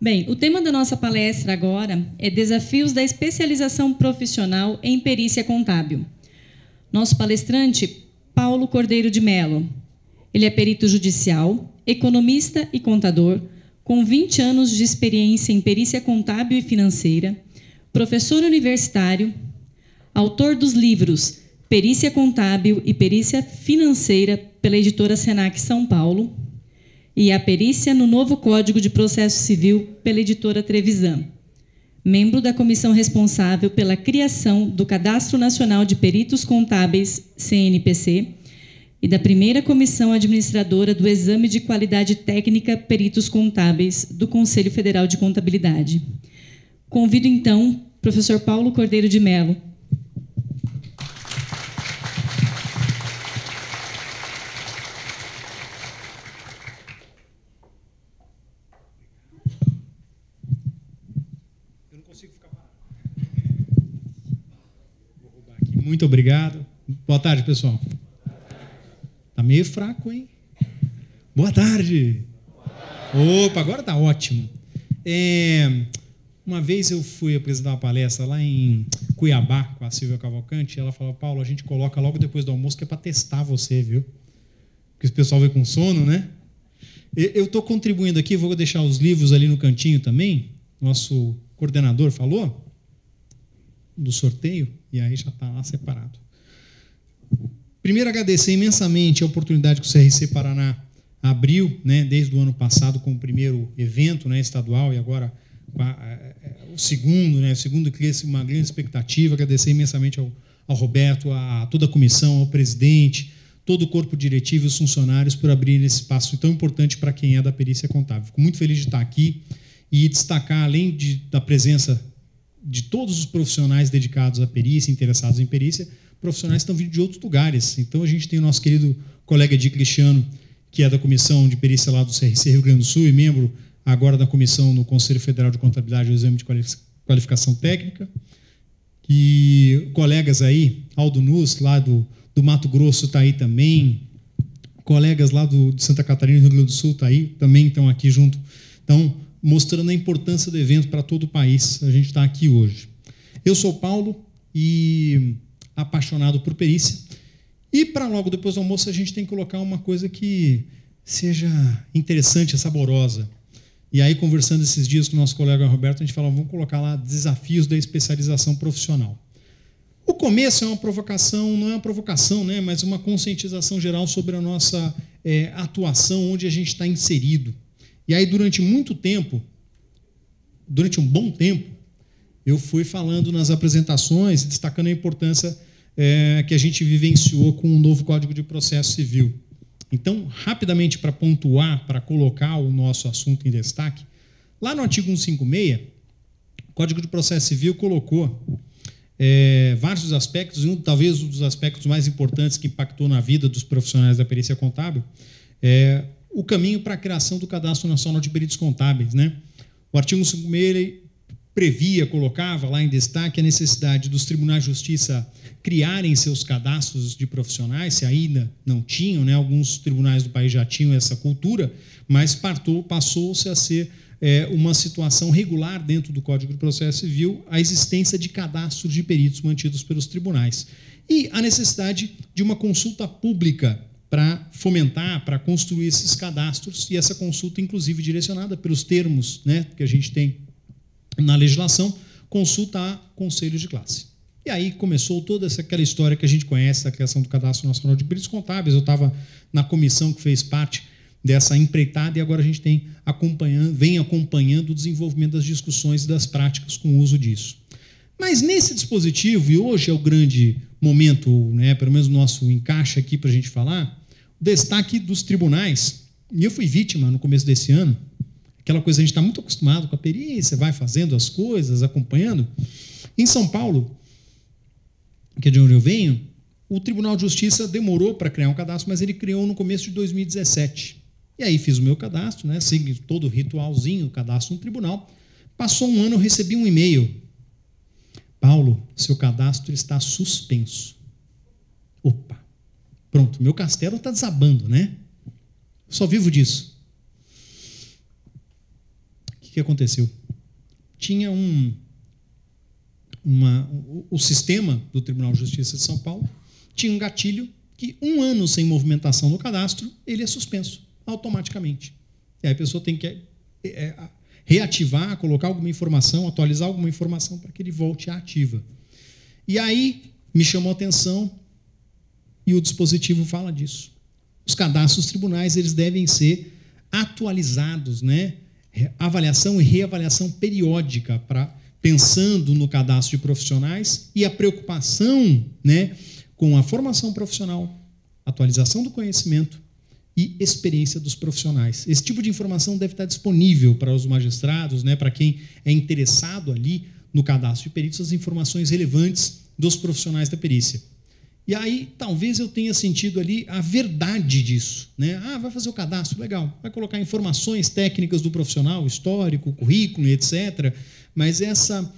Bem, o tema da nossa palestra agora é Desafios da Especialização Profissional em Perícia Contábil. Nosso palestrante, Paulo Cordeiro de Mello. Ele é perito judicial, economista e contador, com 20 anos de experiência em perícia contábil e financeira, professor universitário, autor dos livros Perícia Contábil e Perícia Financeira pela editora Senac São Paulo e A Perícia no Novo Código de Processo Civil pela editora Trevisan. Membro da comissão responsável pela criação do Cadastro Nacional de Peritos Contábeis, CNPC, e da primeira comissão administradora do Exame de Qualidade Técnica Peritos Contábeis do Conselho Federal de Contabilidade. Convido, então, o professor Paulo Cordeiro de Mello. Eu não consigo ficar parado. Vou roubar aqui. Muito obrigado. Boa tarde, pessoal. Tá meio fraco, hein? Boa tarde. Opa, agora tá ótimo. Uma vez eu fui apresentar uma palestra lá em Cuiabá com a Silvia Cavalcante e ela falou: Paulo, a gente coloca logo depois do almoço que é para testar você, viu? Porque o pessoal vem com sono, né? Eu estou contribuindo aqui, vou deixar os livros ali no cantinho também. Nosso coordenador falou do sorteio e aí já está lá separado. Primeiro, agradecer imensamente a oportunidade que o CRC Paraná abriu, né, desde o ano passado, com o primeiro evento, né, estadual, e agora o segundo, né, uma grande expectativa. Agradecer imensamente ao Roberto, a toda a comissão, ao presidente, todo o corpo diretivo e os funcionários por abrir esse espaço tão importante para quem é da perícia contábil. Fico muito feliz de estar aqui e destacar, além da presença de todos os profissionais dedicados à perícia, interessados em perícia, profissionais que estão vindo de outros lugares. Então, a gente tem o nosso querido colega Edir Cristiano, que é da Comissão de Perícia lá do CRC Rio Grande do Sul e membro agora da Comissão no Conselho Federal de Contabilidade do Exame de Qualificação Técnica. E colegas aí, Aldo Nus, lá do Mato Grosso, está aí também. Colegas lá de Santa Catarina e Rio Grande do Sul também estão aqui junto. Então, mostrando a importância do evento para todo o país. A gente está aqui hoje. Eu sou Paulo e apaixonado por perícia, e para logo depois do almoço a gente tem que colocar uma coisa que seja interessante, saborosa. E aí, conversando esses dias com o nosso colega Roberto, a gente falou: vamos colocar lá desafios da especialização profissional. O começo é uma provocação, não é uma provocação, né, mas uma conscientização geral sobre a nossa atuação, onde a gente está inserido. E aí, durante muito tempo, durante um bom tempo, eu fui falando nas apresentações, destacando a importância que a gente vivenciou com o novo Código de Processo Civil. Então, rapidamente, para pontuar, para colocar o nosso assunto em destaque, lá no artigo 156, o Código de Processo Civil colocou vários aspectos, e talvez um dos aspectos mais importantes que impactou na vida dos profissionais da perícia contábil é o caminho para a criação do Cadastro Nacional de Peritos Contábeis, né? O artigo 156 colocava lá em destaque a necessidade dos tribunais de justiça criarem seus cadastros de profissionais, se ainda não tinham, né? Alguns tribunais do país já tinham essa cultura, mas passou-se a ser uma situação regular dentro do Código de Processo Civil a existência de cadastros de peritos mantidos pelos tribunais. E a necessidade de uma consulta pública para fomentar, para construir esses cadastros, e essa consulta, inclusive, direcionada pelos termos, né, que a gente tem na legislação, consulta a conselhos de classe. E aí começou toda aquela história que a gente conhece, da criação do Cadastro Nacional de Peritos Contábeis. Eu estava na comissão que fez parte dessa empreitada e agora a gente vem acompanhando o desenvolvimento das discussões e das práticas com o uso disso. Mas nesse dispositivo, e hoje é o grande momento, né, pelo menos o nosso encaixe aqui para a gente falar, o destaque dos tribunais. E eu fui vítima no começo desse ano, aquela coisa, a gente está muito acostumado com a perícia, vai fazendo as coisas, acompanhando. Em São Paulo, que é de onde eu venho, o Tribunal de Justiça demorou para criar um cadastro, mas ele criou no começo de 2017. E aí fiz o meu cadastro, né, segui todo o ritualzinho, o cadastro no tribunal. Passou um ano, eu recebi um e-mail. Paulo, seu cadastro está suspenso. Opa, pronto, meu castelo está desabando, né? Só vivo disso. O que que aconteceu? Tinha o sistema do Tribunal de Justiça de São Paulo tinha um gatilho que 1 ano sem movimentação no cadastro, ele é suspenso automaticamente. E aí a pessoa tem que reativar, colocar alguma informação, atualizar alguma informação para que ele volte à ativa. E aí me chamou a atenção e o dispositivo fala disso. Os cadastros tribunais eles devem ser atualizados, né? Avaliação e reavaliação periódica, pensando no cadastro de profissionais e a preocupação, né, com a formação profissional, atualização do conhecimento e experiência dos profissionais. Esse tipo de informação deve estar disponível para os magistrados, né, para quem é interessado ali no cadastro de peritos, as informações relevantes dos profissionais da perícia. E aí, talvez eu tenha sentido ali a verdade disso, né? Vai fazer o cadastro, legal. Vai colocar informações técnicas do profissional, histórico, currículo, etc. Mas essa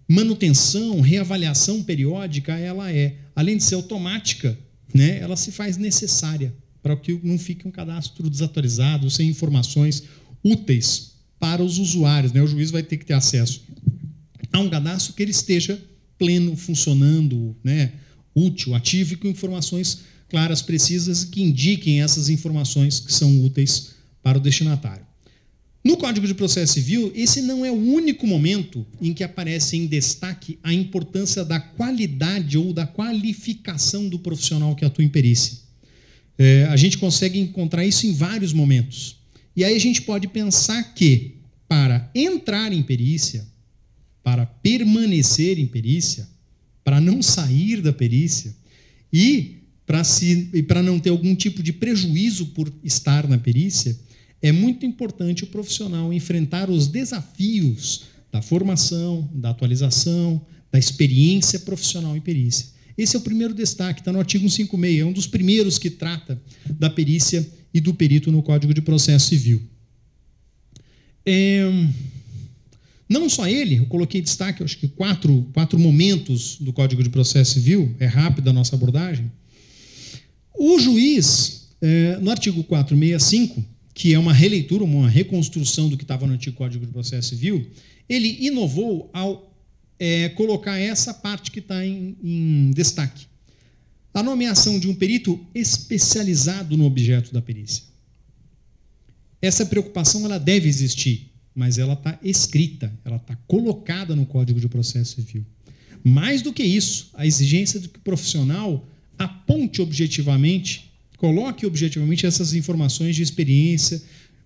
manutenção, reavaliação periódica, ela além de ser automática, né, ela se faz necessária para que não fique um cadastro desatualizado, sem informações úteis para os usuários, né? O juiz vai ter que ter acesso a um cadastro que ele esteja pleno, funcionando, né, útil, ativo e com informações claras, precisas, que indiquem essas informações que são úteis para o destinatário. No Código de Processo Civil, esse não é o único momento em que aparece em destaque a importância da qualidade ou da qualificação do profissional que atua em perícia. A gente consegue encontrar isso em vários momentos. E aí a gente pode pensar que, para entrar em perícia, para permanecer em perícia, para não sair da perícia e para não ter algum tipo de prejuízo por estar na perícia, é muito importante o profissional enfrentar os desafios da formação, da atualização, da experiência profissional em perícia. Esse é o primeiro destaque, está no artigo 156, é um dos primeiros que trata da perícia e do perito no Código de Processo Civil. Não só ele, eu coloquei destaque, acho que quatro momentos do Código de Processo Civil, é rápida a nossa abordagem. O juiz, no artigo 465, que é uma releitura, uma reconstrução do que estava no antigo Código de Processo Civil, ele inovou ao colocar essa parte que está em destaque. A nomeação de um perito especializado no objeto da perícia. Essa preocupação ela deve existir, mas ela está escrita, ela está colocada no Código de Processo Civil. Mais do que isso, a exigência de que o profissional aponte objetivamente, coloque objetivamente essas informações de experiência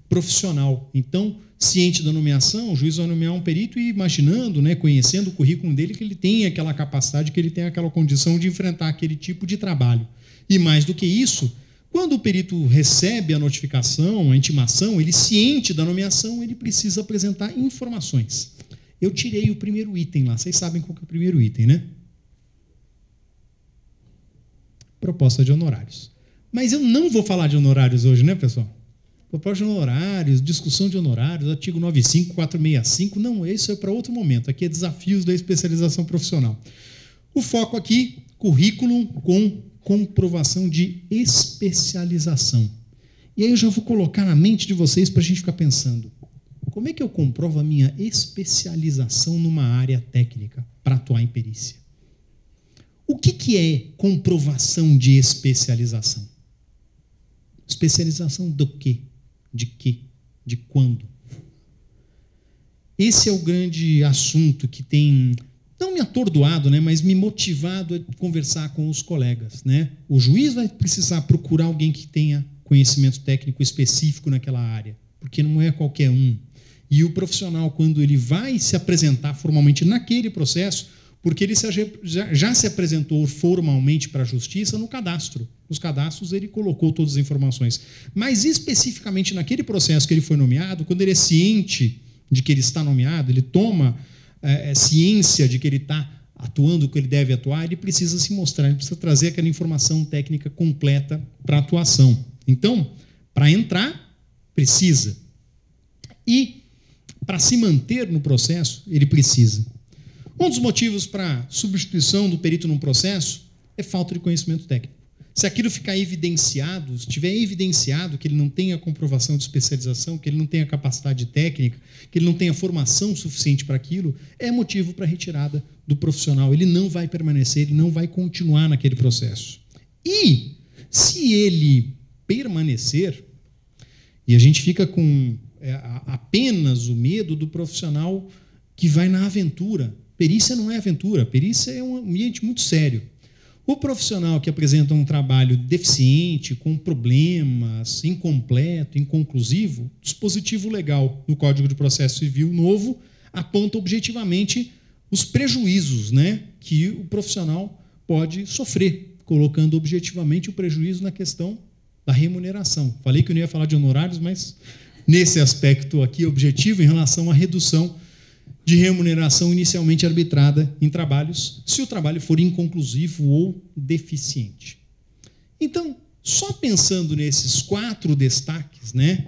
profissional. Então, ciente da nomeação, o juiz vai nomear um perito e imaginando, né, conhecendo o currículo dele, que ele tem aquela capacidade, que ele tem aquela condição de enfrentar aquele tipo de trabalho. E mais do que isso, quando o perito recebe a notificação, a intimação, ele ciente da nomeação, ele precisa apresentar informações. Eu tirei o primeiro item lá, vocês sabem qual que é o primeiro item, né? Proposta de honorários. Mas eu não vou falar de honorários hoje, né, pessoal? Proposta de honorários, discussão de honorários, artigo 95, 465, não, isso é para outro momento. Aqui é desafios da especialização profissional. O foco aqui, currículo com comprovação de especialização. E aí eu já vou colocar na mente de vocês para a gente ficar pensando. Como é que eu comprovo a minha especialização numa área técnica para atuar em perícia? O que é comprovação de especialização? Especialização do quê? De quê? De quando? Esse é o grande assunto que tem, não me atordoado, né, mas me motivado a conversar com os colegas, né? O juiz vai precisar procurar alguém que tenha conhecimento técnico específico naquela área, porque não é qualquer um. E o profissional, quando ele vai se apresentar formalmente naquele processo, porque ele já se apresentou formalmente para a justiça no cadastro. Nos cadastros ele colocou todas as informações. Mas especificamente naquele processo que ele foi nomeado, quando ele é ciente de que ele está nomeado, ele toma ciência de que ele está atuando o que ele deve atuar, ele precisa se mostrar, ele precisa trazer aquela informação técnica completa para a atuação. Então, para entrar, precisa. E para se manter no processo, ele precisa. Um dos motivos para substituição do perito num processo é falta de conhecimento técnico. Se aquilo ficar evidenciado, se tiver evidenciado que ele não tem a comprovação de especialização, que ele não tem a capacidade técnica, que ele não tem a formação suficiente para aquilo, é motivo para retirada do profissional. Ele não vai permanecer, ele não vai continuar naquele processo. E, se ele permanecer, e a gente fica com apenas o medo do profissional que vai na aventura. Perícia não é aventura, perícia é um ambiente muito sério. O profissional que apresenta um trabalho deficiente, com problemas, incompleto, inconclusivo, dispositivo legal no Código de Processo Civil novo aponta objetivamente os prejuízos, né, que o profissional pode sofrer, colocando objetivamente o prejuízo na questão da remuneração. Falei que eu não ia falar de honorários, mas nesse aspecto aqui objetivo em relação à redução de remuneração inicialmente arbitrada em trabalhos, se o trabalho for inconclusivo ou deficiente. Então, só pensando nesses 4 destaques, né,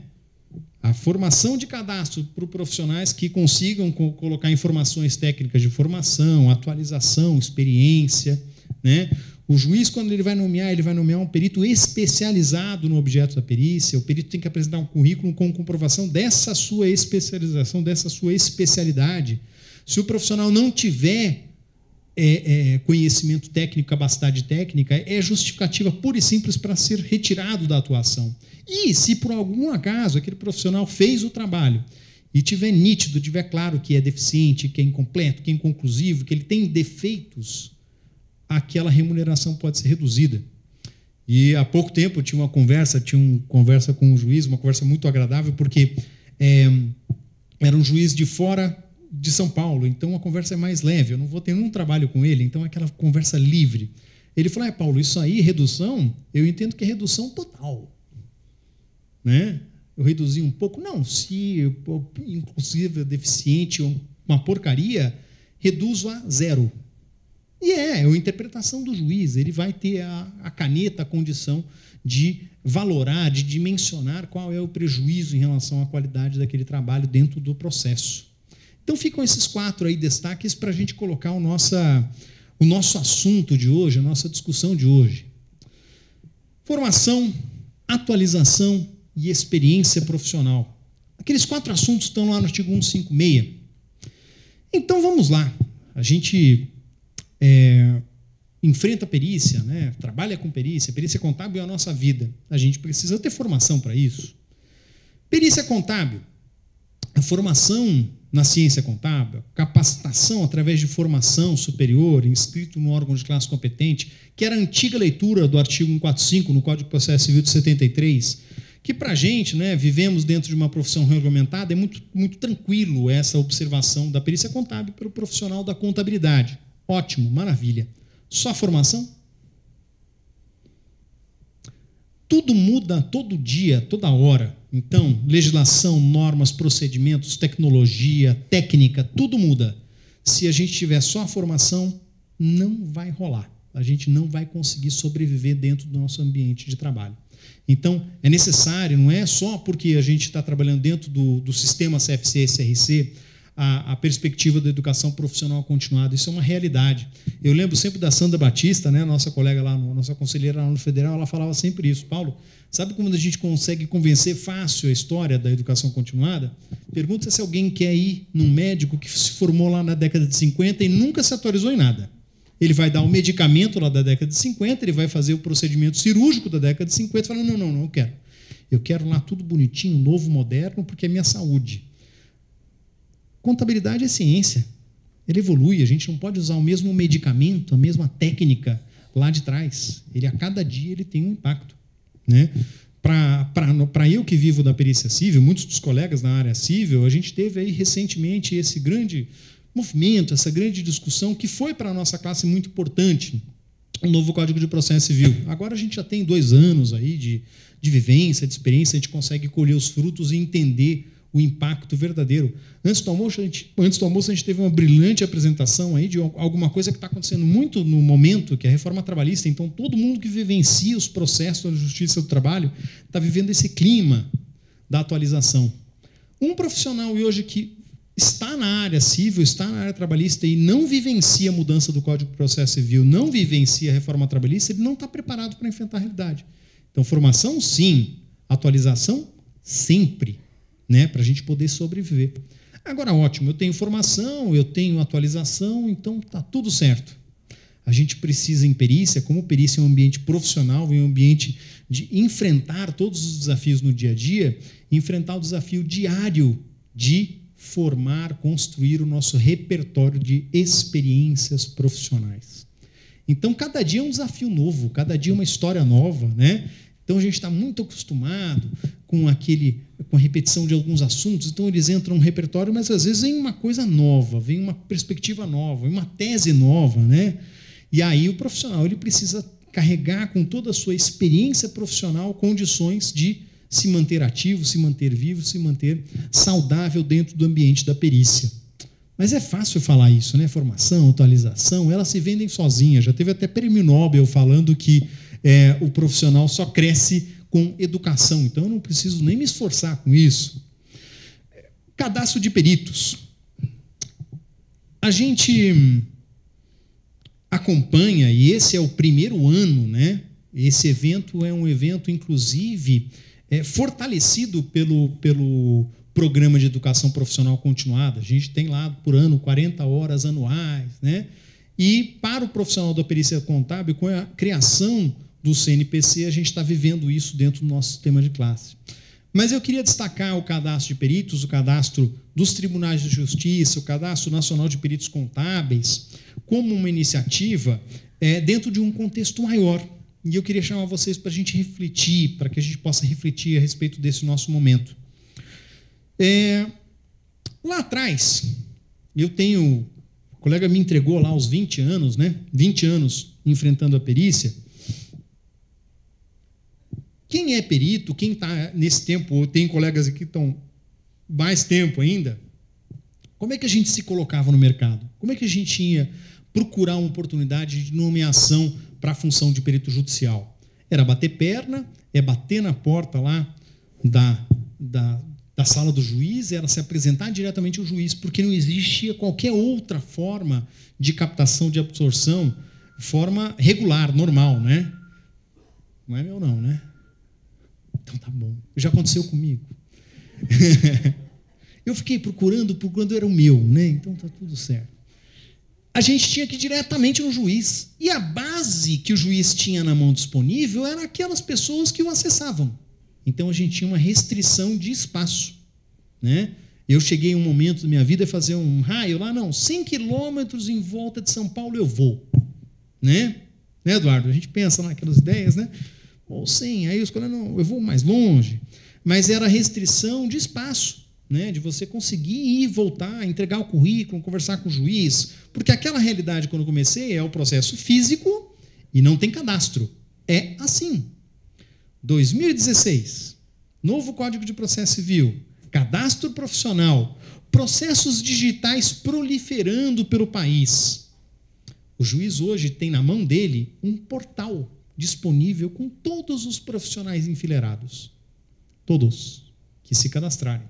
a formação de cadastro para profissionais que consigam colocar informações técnicas de formação, atualização, experiência, né? O juiz, quando ele vai nomear um perito especializado no objeto da perícia. O perito tem que apresentar um currículo com comprovação dessa sua especialização, dessa sua especialidade. Se o profissional não tiver conhecimento técnico, capacidade técnica, é justificativa pura e simples para ser retirado da atuação. E se por algum acaso aquele profissional fez o trabalho e tiver nítido, tiver claro que é deficiente, que é incompleto, que é inconclusivo, que ele tem defeitos, aquela remuneração pode ser reduzida. E há pouco tempo eu tinha uma conversa com um juiz, uma conversa muito agradável, porque era um juiz de fora de São Paulo, então a conversa é mais leve, eu não vou ter nenhum trabalho com ele, então é aquela conversa livre. Ele falou, Paulo, isso aí, redução, eu entendo que é redução total. Né? Eu reduzi um pouco, não, se inclusive deficiente, uma porcaria, reduzo a 0. E é a interpretação do juiz, ele vai ter a caneta, a condição de valorar, de dimensionar qual é o prejuízo em relação à qualidade daquele trabalho dentro do processo. Então ficam esses 4 aí destaques para a gente colocar o nosso assunto de hoje, a nossa discussão de hoje. Formação, atualização e experiência profissional. Aqueles 4 assuntos estão lá no artigo 156. Então vamos lá, a gente enfrenta a perícia, né? Trabalha com perícia contábil é a nossa vida. A gente precisa ter formação para isso. Perícia contábil, a formação na ciência contábil, capacitação através de formação superior, inscrito no órgão de classe competente, que era a antiga leitura do artigo 145 no Código de Processo Civil de 73, que para a gente, né, vivemos dentro de uma profissão regulamentada, é muito, muito tranquilo essa observação da perícia contábil pelo profissional da contabilidade. Ótimo, maravilha. Só formação? Tudo muda todo dia, toda hora. Então, legislação, normas, procedimentos, tecnologia, técnica, tudo muda. Se a gente tiver só a formação, não vai rolar. A gente não vai conseguir sobreviver dentro do nosso ambiente de trabalho. Então, é necessário, não é só porque a gente está trabalhando dentro do sistema CFC e CRC, a perspectiva da educação profissional continuada. Isso é uma realidade. Eu lembro sempre da Sandra Batista, né, nossa colega lá, nossa conselheira lá no Federal, ela falava sempre isso. Paulo, sabe quando a gente consegue convencer fácil a história da educação continuada? Pergunta se alguém quer ir num médico que se formou lá na década de 50 e nunca se atualizou em nada. Ele vai dar o medicamento lá da década de 50, ele vai fazer o procedimento cirúrgico da década de 50 e fala, não, eu quero. Eu quero lá tudo bonitinho, novo, moderno, porque é minha saúde. Contabilidade é ciência, ele evolui, a gente não pode usar o mesmo medicamento, a mesma técnica lá de trás. Ele, a cada dia ele tem um impacto. Né? Para eu que vivo da perícia civil, muitos dos colegas na área civil, a gente teve aí recentemente esse grande movimento, essa grande discussão que foi para a nossa classe muito importante, o novo Código de Processo Civil. Agora a gente já tem 2 anos aí de vivência, de experiência, a gente consegue colher os frutos e entender o impacto verdadeiro. Antes do almoço, a gente teve uma brilhante apresentação aí de alguma coisa que está acontecendo muito no momento, que é a reforma trabalhista. Então, todo mundo que vivencia os processos da justiça do trabalho está vivendo esse clima da atualização. Um profissional hoje que está na área civil, está na área trabalhista e não vivencia a mudança do Código de Processo Civil, não vivencia a reforma trabalhista, ele não está preparado para enfrentar a realidade. Então, formação, sim. Atualização, sempre, né? Para a gente poder sobreviver. Agora, ótimo, eu tenho formação, eu tenho atualização, então está tudo certo. A gente precisa, em perícia, como perícia é um ambiente profissional, é um ambiente de enfrentar todos os desafios no dia a dia, enfrentar o desafio diário de formar, construir o nosso repertório de experiências profissionais. Então, cada dia é um desafio novo, cada dia é uma história nova, né? Então, a gente está muito acostumado com a repetição de alguns assuntos, então eles entram no repertório, mas às vezes vem uma coisa nova, vem uma perspectiva nova, uma tese nova, né? E aí o profissional ele precisa carregar com toda a sua experiência profissional condições de se manter ativo, se manter vivo, se manter saudável dentro do ambiente da perícia. Mas é fácil falar isso, né? Formação, atualização, elas se vendem sozinhas. Já teve até prêmio Nobel falando que o profissional só cresce com educação, então eu não preciso nem me esforçar com isso. Cadastro de peritos. A gente acompanha, e esse é o primeiro ano, né? Esse evento é um evento, inclusive, fortalecido pelo Programa de Educação Profissional Continuada. A gente tem lá, por ano, 40 horas anuais, né? E para o profissional da perícia contábil, com a criação do CNPC, a gente está vivendo isso dentro do nosso sistema de classe. Mas eu queria destacar o cadastro de peritos, o cadastro dos tribunais de justiça, o cadastro nacional de peritos contábeis, como uma iniciativa dentro de um contexto maior. E eu queria chamar vocês para a gente refletir, para que a gente possa refletir a respeito desse nosso momento. Lá atrás, o colega me entregou lá aos 20 anos, né? 20 anos enfrentando a perícia. Quem é perito, quem está nesse tempo, tem colegas aqui que estão mais tempo ainda, como é que a gente se colocava no mercado? Como é que a gente ia procurar uma oportunidade de nomeação para a função de perito judicial? Era bater perna, bater na porta lá da sala do juiz, era se apresentar diretamente ao juiz, porque não existia qualquer outra forma de captação, de absorção, forma regular, normal, né? Não é meu não, né? Então tá bom. Já aconteceu comigo. Eu fiquei procurando era o meu, né? Então tá tudo certo. A gente tinha que ir diretamente no juiz. E a base que o juiz tinha na mão disponível era aquelas pessoas que o acessavam. Então a gente tinha uma restrição de espaço, né? Eu cheguei em um momento da minha vida a fazer um raio lá, 100 quilômetros em volta de São Paulo eu vou, né, Eduardo? A gente pensa naquelas ideias, né? Ou sim, aí eu escolhi, não, eu vou mais longe. Mas era restrição de espaço, né? De você conseguir ir e voltar, entregar o currículo, conversar com o juiz, porque aquela realidade, quando eu comecei, é o processo físico e não tem cadastro. É assim. 2016, novo Código de Processo Civil, cadastro profissional, processos digitais proliferando pelo país. O juiz hoje tem na mão dele um portal disponível com todos os profissionais enfileirados. Todos que se cadastrarem.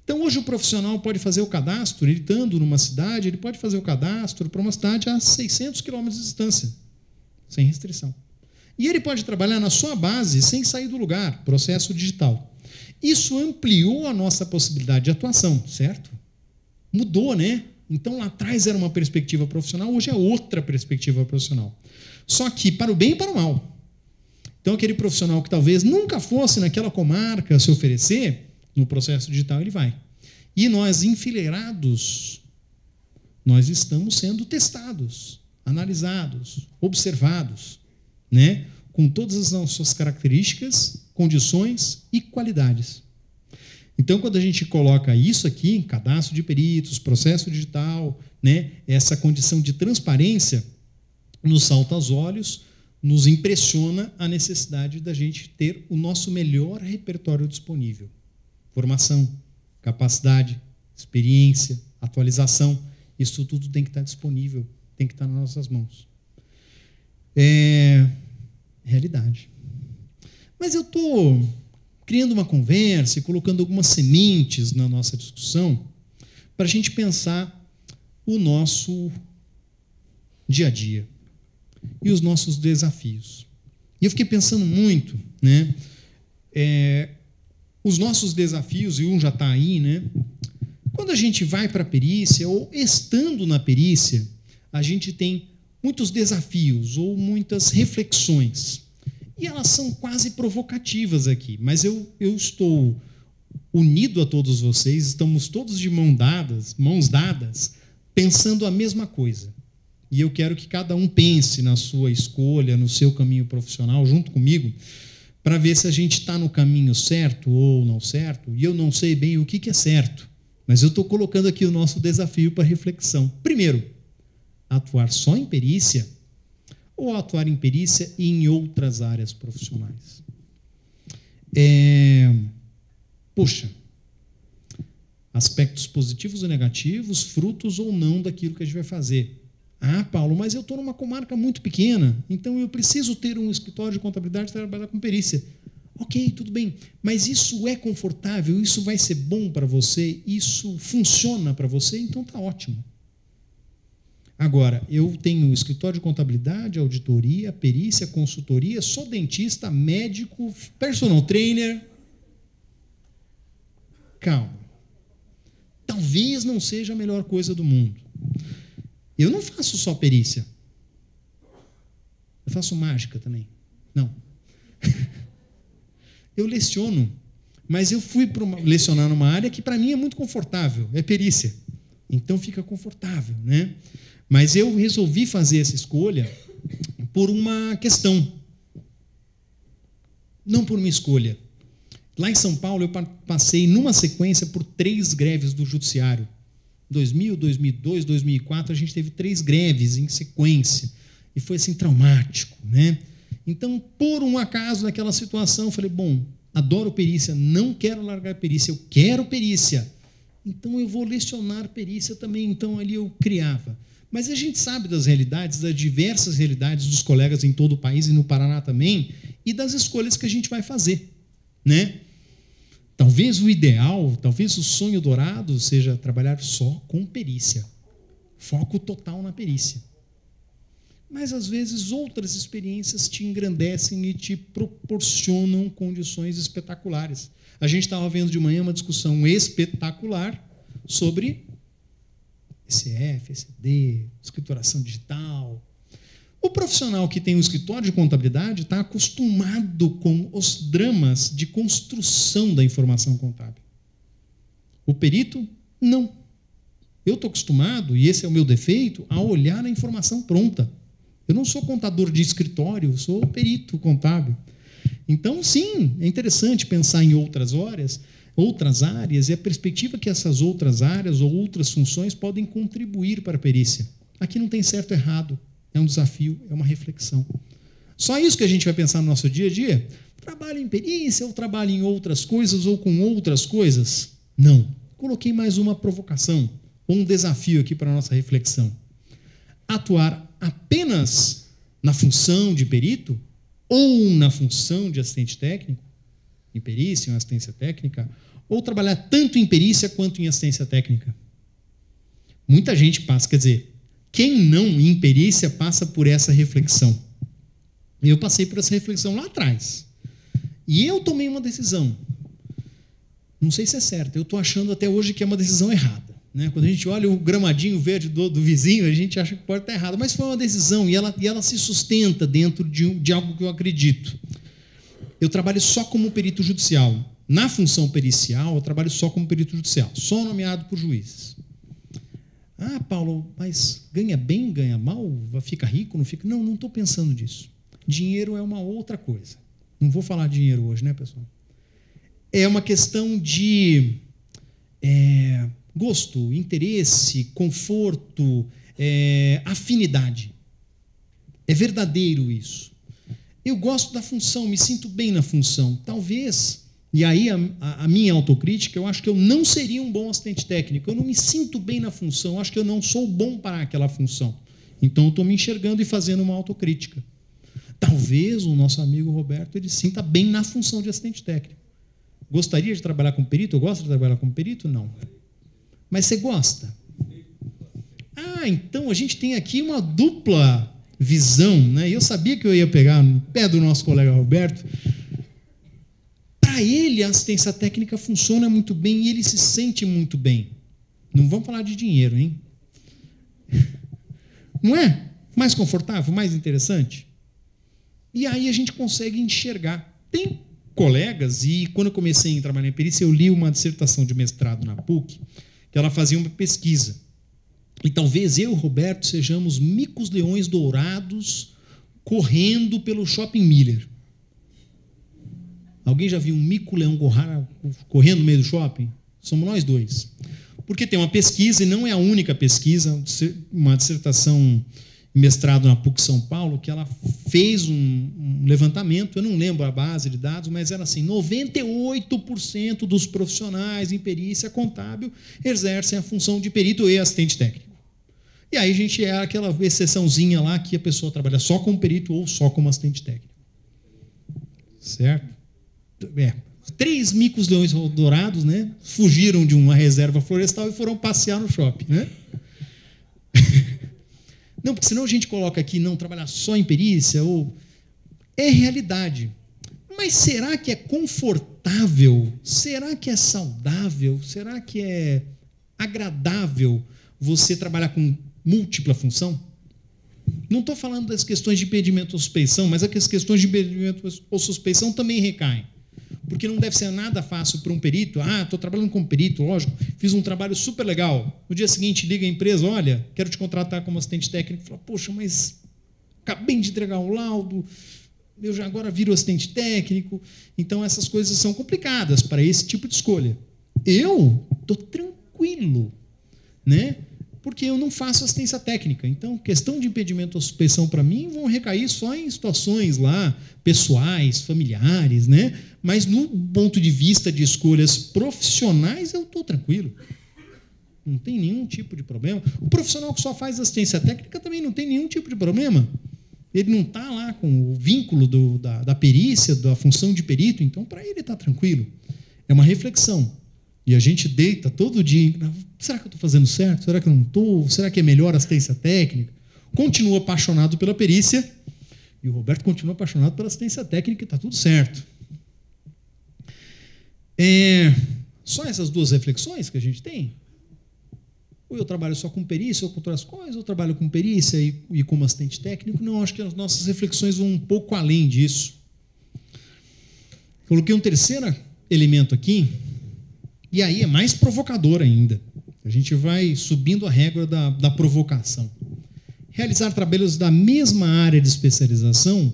Então, hoje o profissional pode fazer o cadastro, ele estando numa cidade, ele pode fazer o cadastro para uma cidade a 600 quilômetros de distância, sem restrição. E ele pode trabalhar na sua base sem sair do lugar, processo digital. Isso ampliou a nossa possibilidade de atuação, certo? Mudou, né? Então, lá atrás era uma perspectiva profissional, hoje é outra perspectiva profissional. Só que para o bem e para o mal. Então, aquele profissional que talvez nunca fosse naquela comarca se oferecer, no processo digital ele vai. E nós, enfileirados, nós estamos sendo testados, analisados, observados, né? Com todas as nossas características, condições e qualidades. Então, quando a gente coloca isso aqui, cadastro de peritos, processo digital, né? Essa condição de transparência, nos salta aos olhos, nos impressiona a necessidade da gente ter o nosso melhor repertório disponível. Formação, capacidade, experiência, atualização, isso tudo tem que estar disponível, tem que estar nas nossas mãos. Realidade. Mas eu estou criando uma conversa e colocando algumas sementes na nossa discussão, para a gente pensar o nosso dia a dia e os nossos desafios. E eu fiquei pensando muito, né? Os nossos desafios, e um já está aí, né? Quando a gente vai para a perícia, ou estando na perícia, a gente tem muitos desafios ou muitas reflexões. E elas são quase provocativas aqui, mas eu estou unido a todos vocês, estamos todos de mãos dadas, pensando a mesma coisa. E eu quero que cada um pense na sua escolha, no seu caminho profissional, junto comigo, para ver se a gente está no caminho certo ou não certo. E eu não sei bem o que é certo, mas eu estou colocando aqui o nosso desafio para reflexão. Primeiro, atuar só em perícia ou atuar em perícia e em outras áreas profissionais? Poxa, aspectos positivos ou negativos, frutos ou não daquilo que a gente vai fazer. Ah, Paulo, mas eu estou numa comarca muito pequena, então eu preciso ter um escritório de contabilidade e trabalhar com perícia. Ok, tudo bem, mas isso é confortável, isso vai ser bom para você, isso funciona para você, então está ótimo. Agora, eu tenho escritório de contabilidade, auditoria, perícia, consultoria, sou dentista, médico, personal trainer. Calma. Talvez não seja a melhor coisa do mundo. Eu não faço só perícia. Eu faço mágica também. Não. Eu leciono, mas eu fui lecionar numa área que para mim é muito confortável, é perícia. Então fica confortável, né? Mas eu resolvi fazer essa escolha por uma questão, não por uma escolha. Lá em São Paulo, eu passei numa sequência por 3 greves do judiciário. 2000, 2002, 2004, a gente teve 3 greves em sequência. E foi assim traumático, né? Então, por um acaso, naquela situação, eu falei, bom, adoro perícia, não quero largar perícia, eu quero perícia. Então, eu vou lecionar perícia também. Então, ali eu criava. Mas a gente sabe das realidades, das diversas realidades dos colegas em todo o país e no Paraná também, e das escolhas que a gente vai fazer, né? Talvez o ideal, talvez o sonho dourado seja trabalhar só com perícia. Foco total na perícia. Mas, às vezes, outras experiências te engrandecem e te proporcionam condições espetaculares. A gente estava vendo de manhã uma discussão espetacular sobre ECF, ECD, escrituração digital. O profissional que tem um escritório de contabilidade está acostumado com os dramas de construção da informação contábil. O perito, não. Eu estou acostumado, e esse é o meu defeito, a olhar a informação pronta. Eu não sou contador de escritório, eu sou perito contábil. Então, sim, é interessante pensar em outras áreas, e a perspectiva que essas outras áreas ou outras funções podem contribuir para a perícia. Aqui não tem certo ou errado. É um desafio, é uma reflexão. Só isso que a gente vai pensar no nosso dia a dia? Trabalho em perícia, ou trabalho em outras coisas, ou com outras coisas? Não. Coloquei mais uma provocação, ou um desafio aqui para a nossa reflexão. Atuar apenas na função de perito, ou na função de assistente técnico, em perícia, em assistência técnica, ou trabalhar tanto em perícia quanto em assistência técnica? Muita gente passa, quer dizer, quem não em perícia passa por essa reflexão. Eu passei por essa reflexão lá atrás. E eu tomei uma decisão. Não sei se é certo, eu estou achando até hoje que é uma decisão errada, né? Quando a gente olha o gramadinho verde do vizinho, a gente acha que pode estar errado, mas foi uma decisão e ela se sustenta dentro de algo que eu acredito. Eu trabalho só como perito judicial. Na função pericial, eu trabalho só como perito judicial, só nomeado por juízes. Ah, Paulo, mas ganha bem, ganha mal? Fica rico, não fica? Não estou pensando nisso. Dinheiro é uma outra coisa. Não vou falar de dinheiro hoje, né, pessoal? É uma questão de gosto, interesse, conforto, afinidade. É verdadeiro isso. Eu gosto da função, me sinto bem na função. Talvez, e aí a minha autocrítica, eu acho que eu não seria um bom assistente técnico. Eu não me sinto bem na função, eu acho que eu não sou bom para aquela função. Então, eu estou me enxergando e fazendo uma autocrítica. Talvez o nosso amigo Roberto ele sinta bem na função de assistente técnico. Gostaria de trabalhar como perito? Eu gosto de trabalhar como perito? Não. Mas você gosta? Então a gente tem aqui uma dupla visão, né? Eu sabia que eu ia pegar no pé do nosso colega Roberto. Para ele, a assistência técnica funciona muito bem e ele se sente muito bem. Não vamos falar de dinheiro, hein? Não é? Mais confortável, mais interessante? E aí a gente consegue enxergar. Tem colegas, e quando eu comecei a trabalhar em perícia, eu li uma dissertação de mestrado na PUC, que ela fazia uma pesquisa. E talvez eu e o Roberto sejamos micos-leões dourados correndo pelo Shopping Miller. Alguém já viu um mico-leão correndo no meio do shopping? Somos nós dois. Porque tem uma pesquisa, e não é a única pesquisa, uma dissertação mestrado na PUC São Paulo, que ela fez um levantamento, eu não lembro a base de dados, mas era assim, 98% dos profissionais em perícia contábil exercem a função de perito e assistente técnico. E aí a gente é aquela exceçãozinha lá que a pessoa trabalha só como perito ou só como assistente técnico. Certo? 3 micos-leões dourados, né, fugiram de uma reserva florestal e foram passear no shopping. Né? Não, porque senão a gente coloca aqui, não, trabalhar só em perícia, ou... É realidade. Mas será que é confortável? Será que é saudável? Será que é agradável você trabalhar com múltipla função? Não estou falando das questões de impedimento ou suspeição, mas as questões de impedimento ou suspeição também recaem. Porque não deve ser nada fácil para um perito. Estou trabalhando como perito, lógico, fiz um trabalho super legal. No dia seguinte, liga a empresa, olha, quero te contratar como assistente técnico. Fala, poxa, mas acabei de entregar o laudo, eu já agora viro assistente técnico. Então, essas coisas são complicadas para esse tipo de escolha. Eu estou tranquilo, né? Porque eu não faço assistência técnica. Então, questão de impedimento ou suspeição, para mim, vão recair só em situações lá, pessoais, familiares, né? Mas, no ponto de vista de escolhas profissionais, eu estou tranquilo. Não tem nenhum tipo de problema. O profissional que só faz assistência técnica também não tem nenhum tipo de problema. Ele não está lá com o vínculo da perícia, da função de perito, então, para ele está tranquilo. É uma reflexão. E a gente deita todo dia. Será que eu estou fazendo certo? Será que eu não estou? Será que é melhor a assistência técnica? Continua apaixonado pela perícia e o Roberto continua apaixonado pela assistência técnica e está tudo certo. Só essas duas reflexões que a gente tem? Ou eu trabalho só com perícia ou com outras coisas, ou eu trabalho com perícia e como assistente técnico? Não, acho que as nossas reflexões vão um pouco além disso. Coloquei um terceiro elemento aqui, e aí é mais provocador ainda. A gente vai subindo a régua da provocação. Realizar trabalhos da mesma área de especialização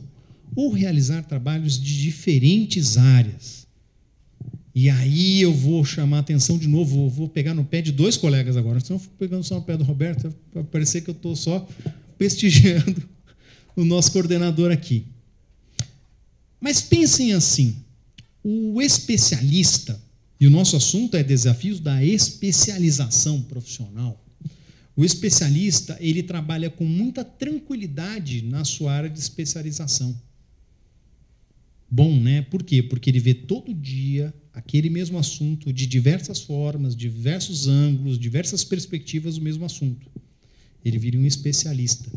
ou realizar trabalhos de diferentes áreas. E aí eu vou chamar a atenção de novo, vou pegar no pé de 2 colegas agora, senão eu fico pegando só no pé do Roberto, vai parecer que eu estou só prestigiando o nosso coordenador aqui. Mas pensem assim, o especialista, e o nosso assunto é desafios da especialização profissional. O especialista, ele trabalha com muita tranquilidade na sua área de especialização. Bom, né? Por quê? Porque ele vê todo dia aquele mesmo assunto de diversas formas, diversos ângulos, diversas perspectivas do mesmo assunto. Ele vira um especialista.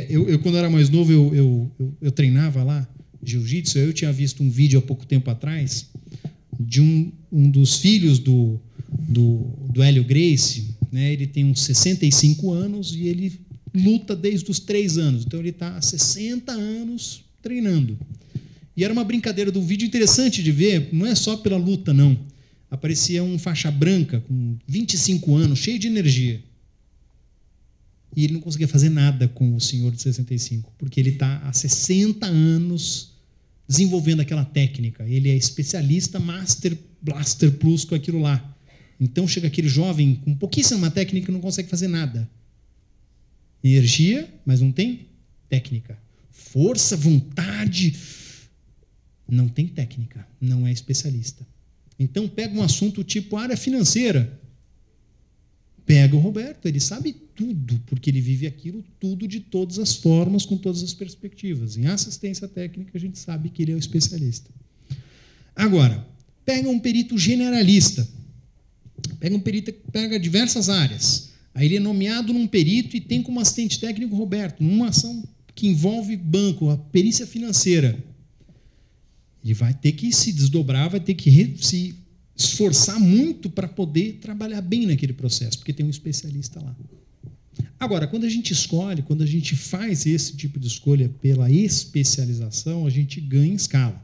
Eu quando era mais novo, eu treinava lá jiu-jitsu. Eu tinha visto um vídeo há pouco tempo atrás de um dos filhos do Hélio Gracie, né? Ele tem uns 65 anos e ele luta desde os 3 anos. Então, ele está há 60 anos treinando. E era uma brincadeira do vídeo interessante de ver, não é só pela luta, não. Aparecia um faixa branca, com 25 anos, cheio de energia. E ele não conseguia fazer nada com o senhor de 65, porque ele está há 60 anos desenvolvendo aquela técnica. Ele é especialista, Master Blaster Plus com aquilo lá. Então chega aquele jovem com pouquíssima técnica e não consegue fazer nada. Energia, mas não tem técnica. Força, vontade, não tem técnica, não é especialista. Então pega um assunto tipo área financeira. Pega o Roberto, ele sabe tudo, porque ele vive aquilo tudo de todas as formas, com todas as perspectivas. Em assistência técnica, a gente sabe que ele é o especialista. Agora, pega um perito generalista. Pega um perito, pega diversas áreas. Aí ele é nomeado num perito e tem como assistente técnico Roberto, numa ação que envolve banco, a perícia financeira. Ele vai ter que se desdobrar, vai ter que se esforçar muito para poder trabalhar bem naquele processo, porque tem um especialista lá. Agora, quando a gente escolhe, quando a gente faz esse tipo de escolha pela especialização, a gente ganha em escala.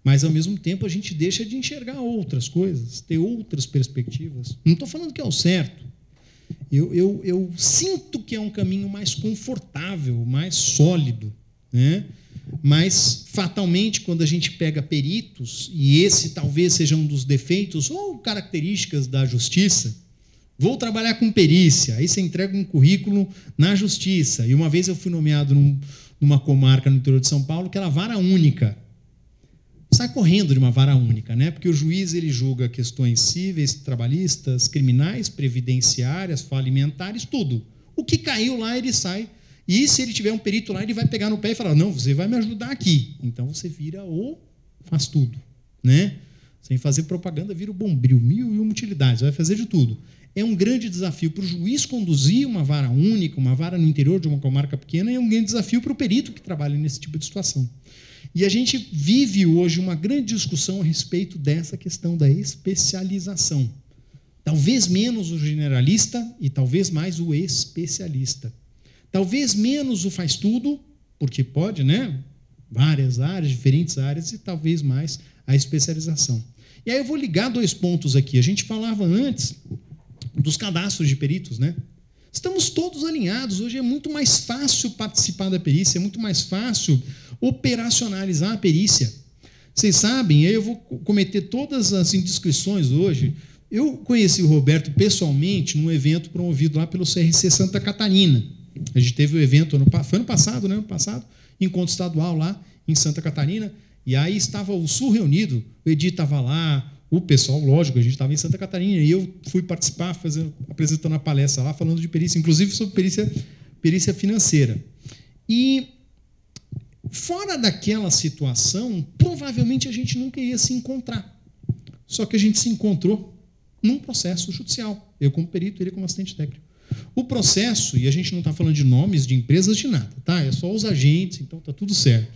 Mas, ao mesmo tempo, a gente deixa de enxergar outras coisas, ter outras perspectivas. Não estou falando que é o certo. Eu sinto que é um caminho mais confortável, mais sólido, né? Mas, fatalmente, quando a gente pega peritos, e esse talvez seja um dos defeitos ou características da justiça, vou trabalhar com perícia, aí você entrega um currículo na justiça. E uma vez eu fui nomeado numa comarca no interior de São Paulo que era vara única. Sai correndo de uma vara única, né? Porque o juiz ele julga questões cíveis, trabalhistas, criminais, previdenciárias, falimentares, tudo. O que caiu lá, ele sai. E se ele tiver um perito lá, ele vai pegar no pé e falar, não, você vai me ajudar aqui. Então você vira ou faz tudo, né? Sem fazer propaganda, vira o bombril, 1001 utilidades, vai fazer de tudo. É um grande desafio para o juiz conduzir uma vara única, uma vara no interior de uma comarca pequena, e é um grande desafio para o perito que trabalha nesse tipo de situação. E a gente vive hoje uma grande discussão a respeito dessa questão da especialização. Talvez menos o generalista e talvez mais o especialista. Talvez menos o faz tudo, porque pode, né? Várias áreas, diferentes áreas, e talvez mais a especialização. E aí eu vou ligar dois pontos aqui. A gente falava antes dos cadastros de peritos, né? Estamos todos alinhados. Hoje é muito mais fácil participar da perícia, é muito mais fácil operacionalizar a perícia. Vocês sabem, eu vou cometer todas as indiscrições hoje. Eu conheci o Roberto pessoalmente num evento promovido lá pelo CRC Santa Catarina. A gente teve o evento, foi ano passado, né? Ano passado, encontro estadual lá em Santa Catarina, e aí estava o Sul reunido, o Edi estava lá, o pessoal, lógico, a gente estava em Santa Catarina, e eu fui participar, apresentando a palestra lá, falando de perícia, inclusive sobre perícia financeira. E, fora daquela situação, provavelmente a gente nunca ia se encontrar. Só que a gente se encontrou num processo judicial. Eu como perito, ele como assistente técnico. O processo, e a gente não está falando de nomes de empresas, de nada, tá? É só os agentes, então está tudo certo.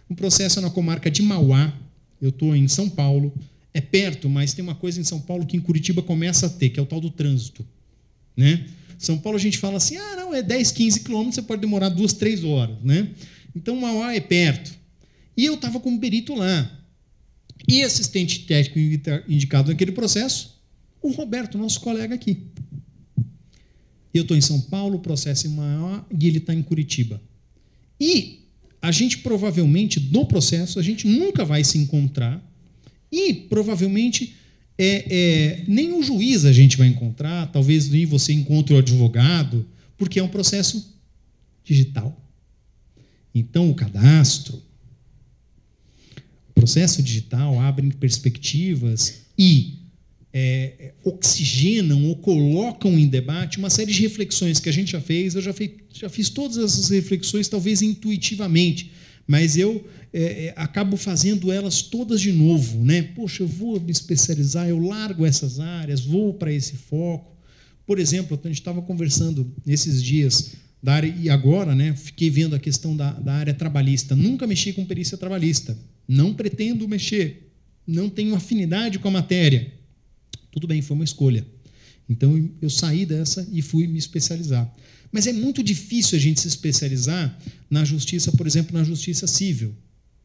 O processo é na comarca de Mauá, eu estou em São Paulo, é perto, mas tem uma coisa em São Paulo que em Curitiba começa a ter, que é o tal do trânsito, né? São Paulo a gente fala assim, não, é 10, 15 quilômetros, você pode demorar 2, 3 horas, né? Então Mauá é perto. E eu estava como perito lá. E assistente técnico indicado naquele processo, o Roberto, nosso colega aqui. Eu estou em São Paulo, o processo é em Mauá, e ele está em Curitiba. E a gente provavelmente, no processo, a gente nunca vai se encontrar e provavelmente nem o juiz a gente vai encontrar, talvez nem você encontre o advogado, porque é um processo digital. Então, o cadastro, o processo digital abre perspectivas e oxigenam ou colocam em debate uma série de reflexões que a gente já fez. Eu já fiz todas essas reflexões, talvez intuitivamente, mas eu acabo fazendo elas todas de novo, né? Poxa, eu vou me especializar, eu largo essas áreas, vou para esse foco. Por exemplo, a gente estava conversando nesses dias da área, e agora, né, fiquei vendo a questão da área trabalhista. Nunca mexi com perícia trabalhista, não pretendo mexer, não tenho afinidade com a matéria. Tudo bem, foi uma escolha. Então, eu saí dessa e fui me especializar. Mas é muito difícil a gente se especializar na justiça, por exemplo, na justiça civil.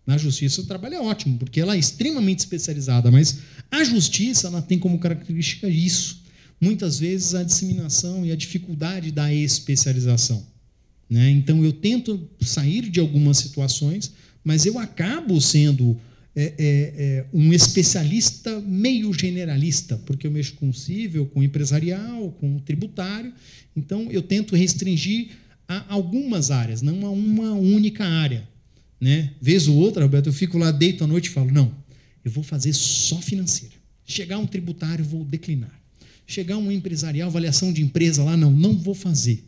Na justiça o trabalho é ótimo, porque ela é extremamente especializada, mas a justiça ela tem como característica isso. Muitas vezes a disseminação e a dificuldade da especialização, né? Então, eu tento sair de algumas situações, mas eu acabo sendo um especialista meio generalista, porque eu mexo com civil, com empresarial, com tributário. Então, eu tento restringir a algumas áreas, não a uma única área, né? Vez ou outra, Roberto, eu fico lá, deito à noite e falo, não, eu vou fazer só financeira. Chegar um tributário, vou declinar. Chegar um empresarial, avaliação de empresa lá, não vou fazer.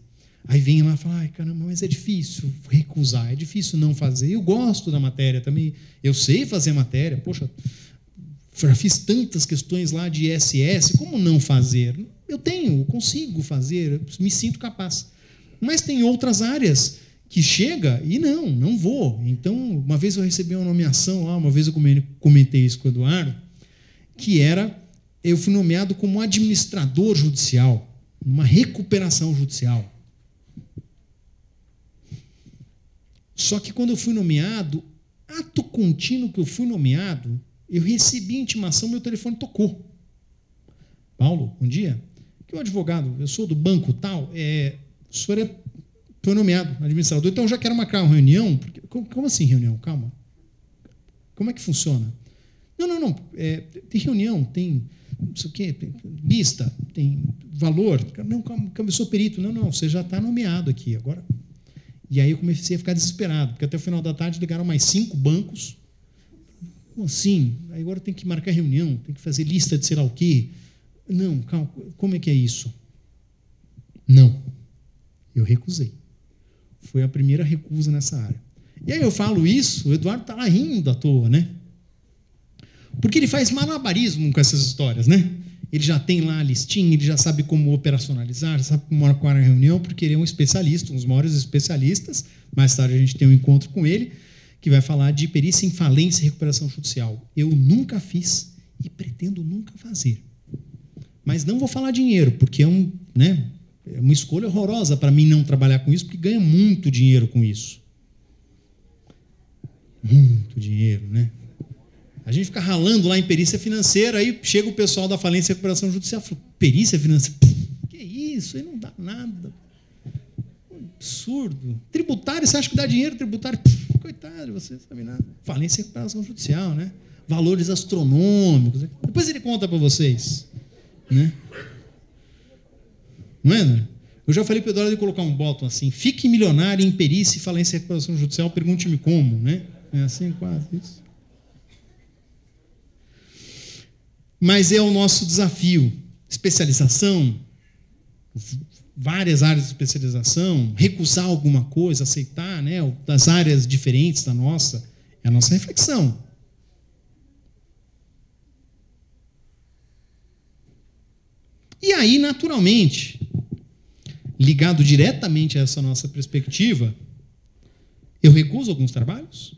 Aí vem lá e fala, ai, caramba, mas é difícil recusar, é difícil não fazer. Eu gosto da matéria também, eu sei fazer matéria, poxa, Já fiz tantas questões lá de ISS, como não fazer? Eu consigo fazer, eu me sinto capaz. Mas tem outras áreas que chega e não vou. Então, uma vez eu recebi uma nomeação lá, uma vez eu comentei isso com o Eduardo, que eu fui nomeado como administrador judicial, numa recuperação judicial. Só que quando eu fui nomeado, ato contínuo que eu fui nomeado, eu recebi a intimação, meu telefone tocou. Paulo, bom dia. Que o advogado, eu sou do banco tal, o senhor foi nomeado administrador, então eu já quero marcar uma reunião. Como assim reunião? Calma. Como é que funciona? Não. Tem reunião, tem não sei o quê, tem lista, tem valor. Não, calma, eu sou perito. Não, você já está nomeado aqui agora. E aí eu comecei a ficar desesperado, porque até o final da tarde ligaram mais 5 bancos. Como assim? Aí agora tem que marcar reunião, tem que fazer lista de sei lá o quê. Não, calma, como é que é isso? Não. Eu recusei. Foi a primeira recusa nessa área. E aí eu falo isso, o Eduardo está lá rindo à toa, né? Porque ele faz malabarismo com essas histórias, né? Ele já tem lá a listinha, ele já sabe como operacionalizar, já sabe como marcar a reunião, porque ele é um especialista, um dos maiores especialistas. Mais tarde a gente tem um encontro com ele, que vai falar de perícia em falência e recuperação judicial. Eu nunca fiz e pretendo nunca fazer. Mas não vou falar dinheiro, porque é uma escolha horrorosa para mim não trabalhar com isso, porque ganha muito dinheiro com isso. Muito dinheiro, né? A gente fica ralando lá em perícia financeira, aí chega o pessoal da falência e recuperação judicial e fala, perícia financeira? Que isso? Aí não dá nada. Absurdo. Tributário, você acha que dá dinheiro? Tributário, coitado, você não sabe nada. Falência e recuperação judicial, né? Valores astronômicos. Depois ele conta para vocês. Né? Não é, né? Eu já falei para o Eduardo de colocar um botão assim, fique milionário em perícia e falência e recuperação judicial, pergunte-me como, né? É assim quase isso. Mas é o nosso desafio. Especialização, várias áreas de especialização, recusar alguma coisa, aceitar, né, das áreas diferentes da nossa, é a nossa reflexão. E aí, naturalmente, ligado diretamente a essa nossa perspectiva, eu recuso alguns trabalhos,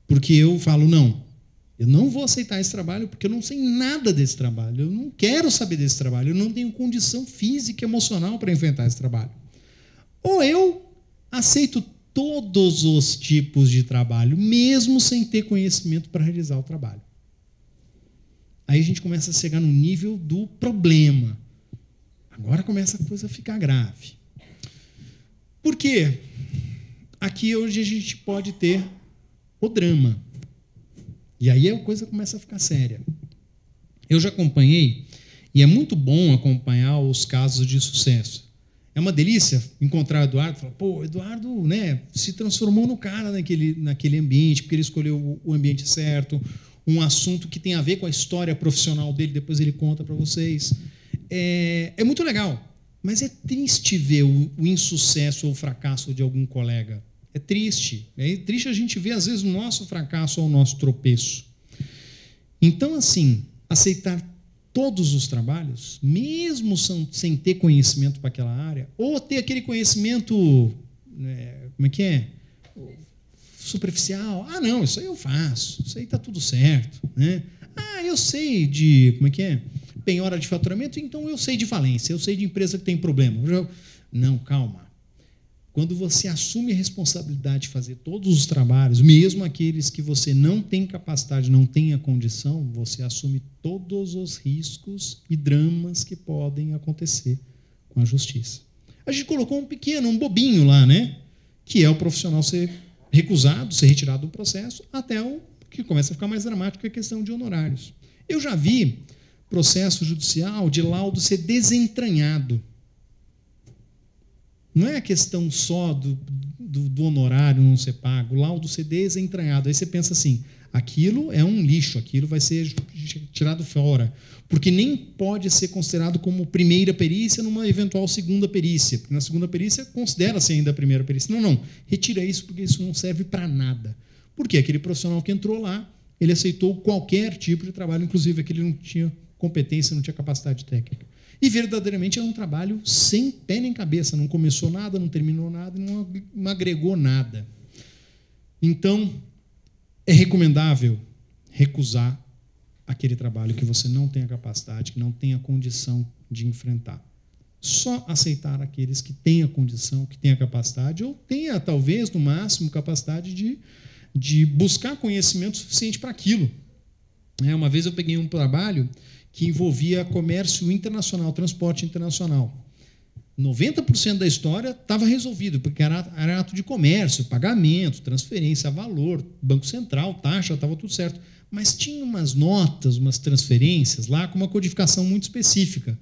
porque eu falo, não, eu não vou aceitar esse trabalho porque eu não sei nada desse trabalho, eu não quero saber desse trabalho, eu não tenho condição física e emocional para enfrentar esse trabalho. Ou eu aceito todos os tipos de trabalho, mesmo sem ter conhecimento para realizar o trabalho. Aí a gente começa a chegar no nível do problema. Agora começa a coisa a ficar grave. Por quê? Aqui hoje a gente pode ter o drama. E aí a coisa começa a ficar séria. Eu já acompanhei, e é muito bom acompanhar os casos de sucesso. É uma delícia encontrar o Eduardo e falar, pô, Eduardo, né, se transformou no cara naquele ambiente, porque ele escolheu o ambiente certo, um assunto que tem a ver com a história profissional dele, depois ele conta para vocês. É muito legal, mas é triste ver o insucesso ou o fracasso de algum colega. É triste a gente ver, às vezes, o nosso fracasso ou o nosso tropeço. Então, assim, aceitar todos os trabalhos, mesmo sem ter conhecimento para aquela área, ou ter aquele conhecimento, como é que é? Superficial. Ah, não, isso aí eu faço, isso aí está tudo certo. Né? Ah, eu sei de, como é que é? Penhora de faturamento, então eu sei de falência, eu sei de empresa que tem problema. Não, calma. Quando você assume a responsabilidade de fazer todos os trabalhos, mesmo aqueles que você não tem capacidade, não tem a condição, você assume todos os riscos e dramas que podem acontecer com a justiça. A gente colocou um bobinho lá, né? Que é o profissional ser recusado, ser retirado do processo, até o que começa a ficar mais dramático, é a questão de honorários. Eu já vi processo judicial de laudo ser desentranhado. Não é a questão só do honorário não ser pago, o laudo ser desentranhado. Aí você pensa assim, aquilo é um lixo, aquilo vai ser tirado fora, porque nem pode ser considerado como primeira perícia numa eventual segunda perícia, porque na segunda perícia considera-se ainda a primeira perícia. Não, retira isso porque isso não serve para nada. Porque aquele profissional que entrou lá, ele aceitou qualquer tipo de trabalho, inclusive aquele que ele não tinha competência, não tinha capacidade técnica. E verdadeiramente era um trabalho sem pé nem cabeça, não começou nada, não terminou nada, não agregou nada. Então, é recomendável recusar aquele trabalho que você não tem a capacidade, que não tem a condição de enfrentar. Só aceitar aqueles que têm a condição, que têm a capacidade, ou tenha, talvez, no máximo, capacidade de buscar conhecimento suficiente para aquilo. Uma vez eu peguei um trabalho que envolvia comércio internacional, transporte internacional. 90% da história estava resolvido, porque era ato de comércio, pagamento, transferência, valor, Banco Central, taxa, estava tudo certo. Mas tinha umas notas, umas transferências lá com uma codificação muito específica.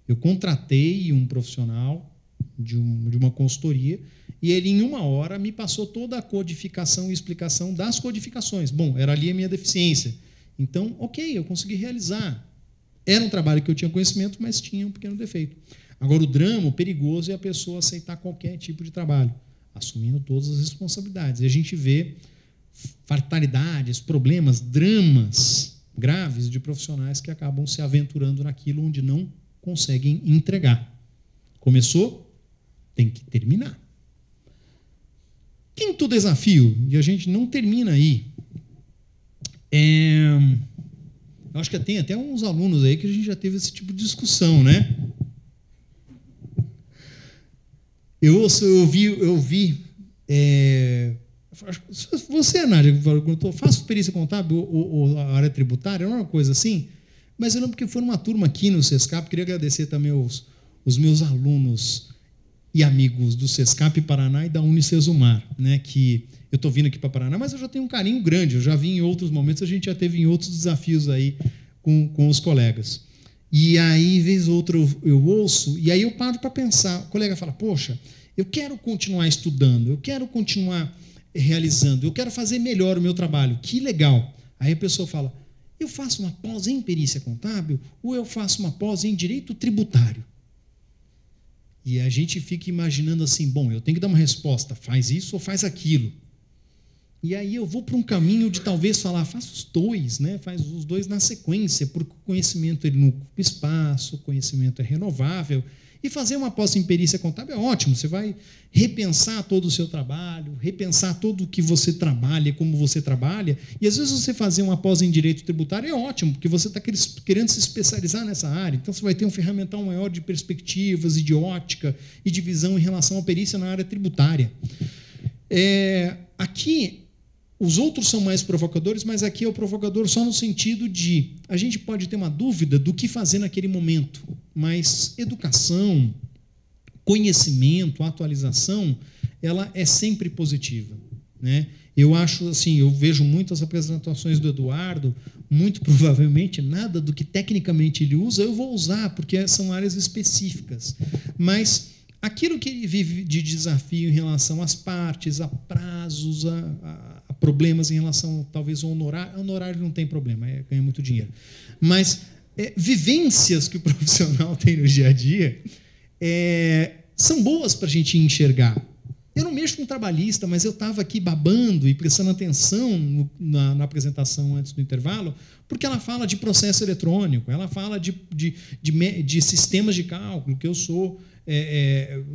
Eu contratei um profissional de uma consultoria e ele, em 1 hora, me passou toda a codificação e explicação das codificações. Bom, era ali a minha deficiência. Então, ok, eu consegui realizar. Era um trabalho que eu tinha conhecimento, mas tinha um pequeno defeito. Agora, o drama, o perigoso, é a pessoa aceitar qualquer tipo de trabalho, assumindo todas as responsabilidades. E a gente vê fatalidades, problemas, dramas graves de profissionais que acabam se aventurando naquilo onde não conseguem entregar. Começou, tem que terminar. Quinto desafio, e a gente não termina aí, eu acho que tem até uns alunos aí que a gente já teve esse tipo de discussão, né? Eu vi você, Nádia, perguntou, faço perícia contábil ou a área tributária, não é uma coisa assim? Mas eu lembro que foi numa turma aqui no SESCAP, queria agradecer também os meus alunos e amigos do SESCAP Paraná e da Unicesumar, né, que eu estou vindo aqui para Paraná, mas eu já tenho um carinho grande, eu já vi em outros momentos, a gente já teve em outros desafios aí com os colegas. E aí, vez ou outra, eu ouço, e aí eu paro para pensar. O colega fala, poxa, eu quero continuar estudando, eu quero continuar realizando, eu quero fazer melhor o meu trabalho. Que legal. Aí a pessoa fala, eu faço uma pós em perícia contábil ou eu faço uma pós em direito tributário? E a gente fica imaginando assim, bom, eu tenho que dar uma resposta, faz isso ou faz aquilo. E aí eu vou para um caminho de talvez falar, faça os dois, né? Faz os dois na sequência, porque o conhecimento ele não ocupa espaço, o conhecimento é renovável. E fazer uma pós em perícia contábil é ótimo, você vai repensar todo o seu trabalho, repensar todo o que você trabalha, como você trabalha, e às vezes você fazer uma pós em direito tributário é ótimo, porque você está querendo se especializar nessa área, então você vai ter um ferramental maior de perspectivas e de ótica e de visão em relação à perícia na área tributária. Aqui, os outros são mais provocadores, mas aqui é o provocador só no sentido de a gente pode ter uma dúvida do que fazer naquele momento, mas educação, conhecimento, atualização, ela é sempre positiva, né? Eu acho assim, eu vejo muitas apresentações do Eduardo, muito provavelmente nada do que tecnicamente ele usa eu vou usar, porque são áreas específicas, mas aquilo que ele vive de desafio em relação às partes, a prazos, a problemas em relação, talvez, ao honorário. Honorário não tem problema, ganha muito dinheiro. Mas vivências que o profissional tem no dia a dia são boas para a gente enxergar. Eu não mexo com trabalhista, mas eu estava aqui babando e prestando atenção na apresentação antes do intervalo, porque ela fala de processo eletrônico, ela fala de sistemas de cálculo, que eu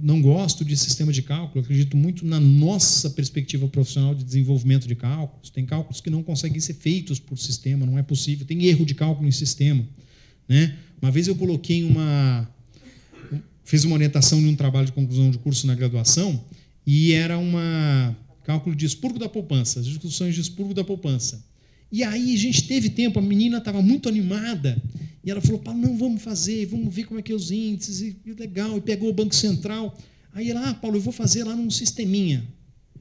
não gosto de sistema de cálculo, acredito muito na nossa perspectiva profissional de desenvolvimento de cálculos. Tem cálculos que não conseguem ser feitos por sistema, não é possível, tem erro de cálculo em sistema, né? Uma vez eu fiz uma orientação de um trabalho de conclusão de curso na graduação, e era cálculo de expurgo da poupança, as discussões de expurgo da poupança. E aí a gente teve tempo, a menina estava muito animada, e ela falou, Paulo, não, vamos fazer, vamos ver como é que é os índices, e legal, e pegou o Banco Central. Aí ela, Paulo, eu vou fazer lá num sisteminha.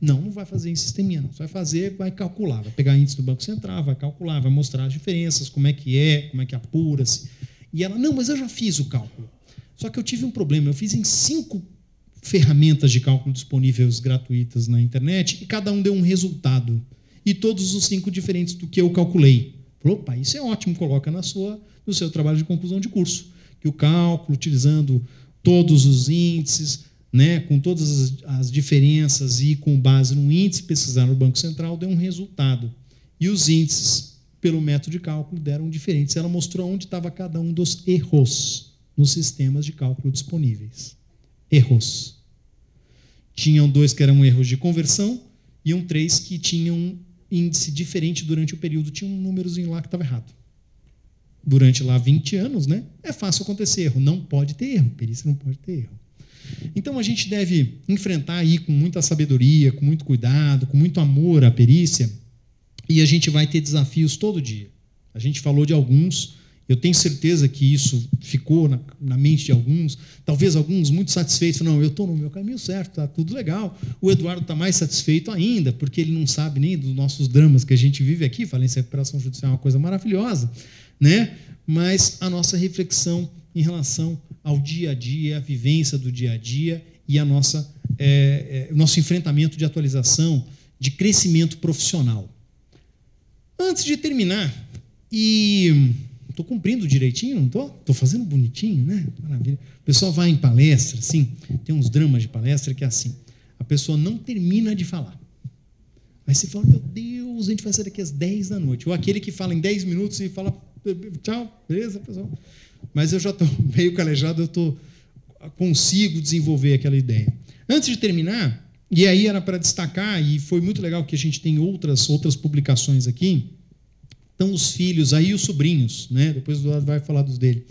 Não vai fazer em sisteminha, não. Você vai fazer, vai calcular, vai pegar índice do Banco Central, vai calcular, vai mostrar as diferenças, como é que apura-se. E ela, não, mas eu já fiz o cálculo. Só que eu tive um problema, eu fiz em 5 ferramentas de cálculo disponíveis gratuitas na internet e cada um deu um resultado. E todos os 5 diferentes do que eu calculei. Falei, opa, isso é ótimo, coloca no seu trabalho de conclusão de curso. Que o cálculo, utilizando todos os índices, né, com todas as diferenças e com base no índice, pesquisar no Banco Central, deu um resultado. E os índices pelo método de cálculo, deram diferentes. Ela mostrou onde estava cada um dos erros nos sistemas de cálculo disponíveis. Erros. Tinham 2 que eram erros de conversão e 3 que tinham um índice diferente durante o período. Tinha um númerozinho lá que estava errado. Durante lá 20 anos, né? É fácil acontecer erro. Não pode ter erro. Perícia não pode ter erro. Então, a gente deve enfrentar aí com muita sabedoria, com muito cuidado, com muito amor a perícia, e a gente vai ter desafios todo dia. A gente falou de alguns, eu tenho certeza que isso ficou na mente de alguns, talvez alguns muito satisfeitos, não, eu estou no meu caminho certo, está tudo legal. O Eduardo está mais satisfeito ainda, porque ele não sabe nem dos nossos dramas que a gente vive aqui, falência e recuperação judicial é uma coisa maravilhosa, né? Mas a nossa reflexão em relação ao dia a dia, a vivência do dia a dia e a nosso enfrentamento de atualização, de crescimento profissional. Antes de terminar, e estou cumprindo direitinho, não estou? Estou fazendo bonitinho, né? Maravilha. O pessoal vai em palestra, assim, tem uns dramas de palestra que é assim, a pessoa não termina de falar. Aí você fala, meu Deus, a gente vai sair daqui às 10 da noite. Ou aquele que fala em 10 minutos e fala, tchau, beleza, pessoal? Mas eu já estou meio calejado, eu consigo desenvolver aquela ideia. Antes de terminar, e aí era para destacar, e foi muito legal que a gente tem outras publicações aqui, estão os filhos, aí os sobrinhos, né? Depois o Eduardo vai falar dos dele.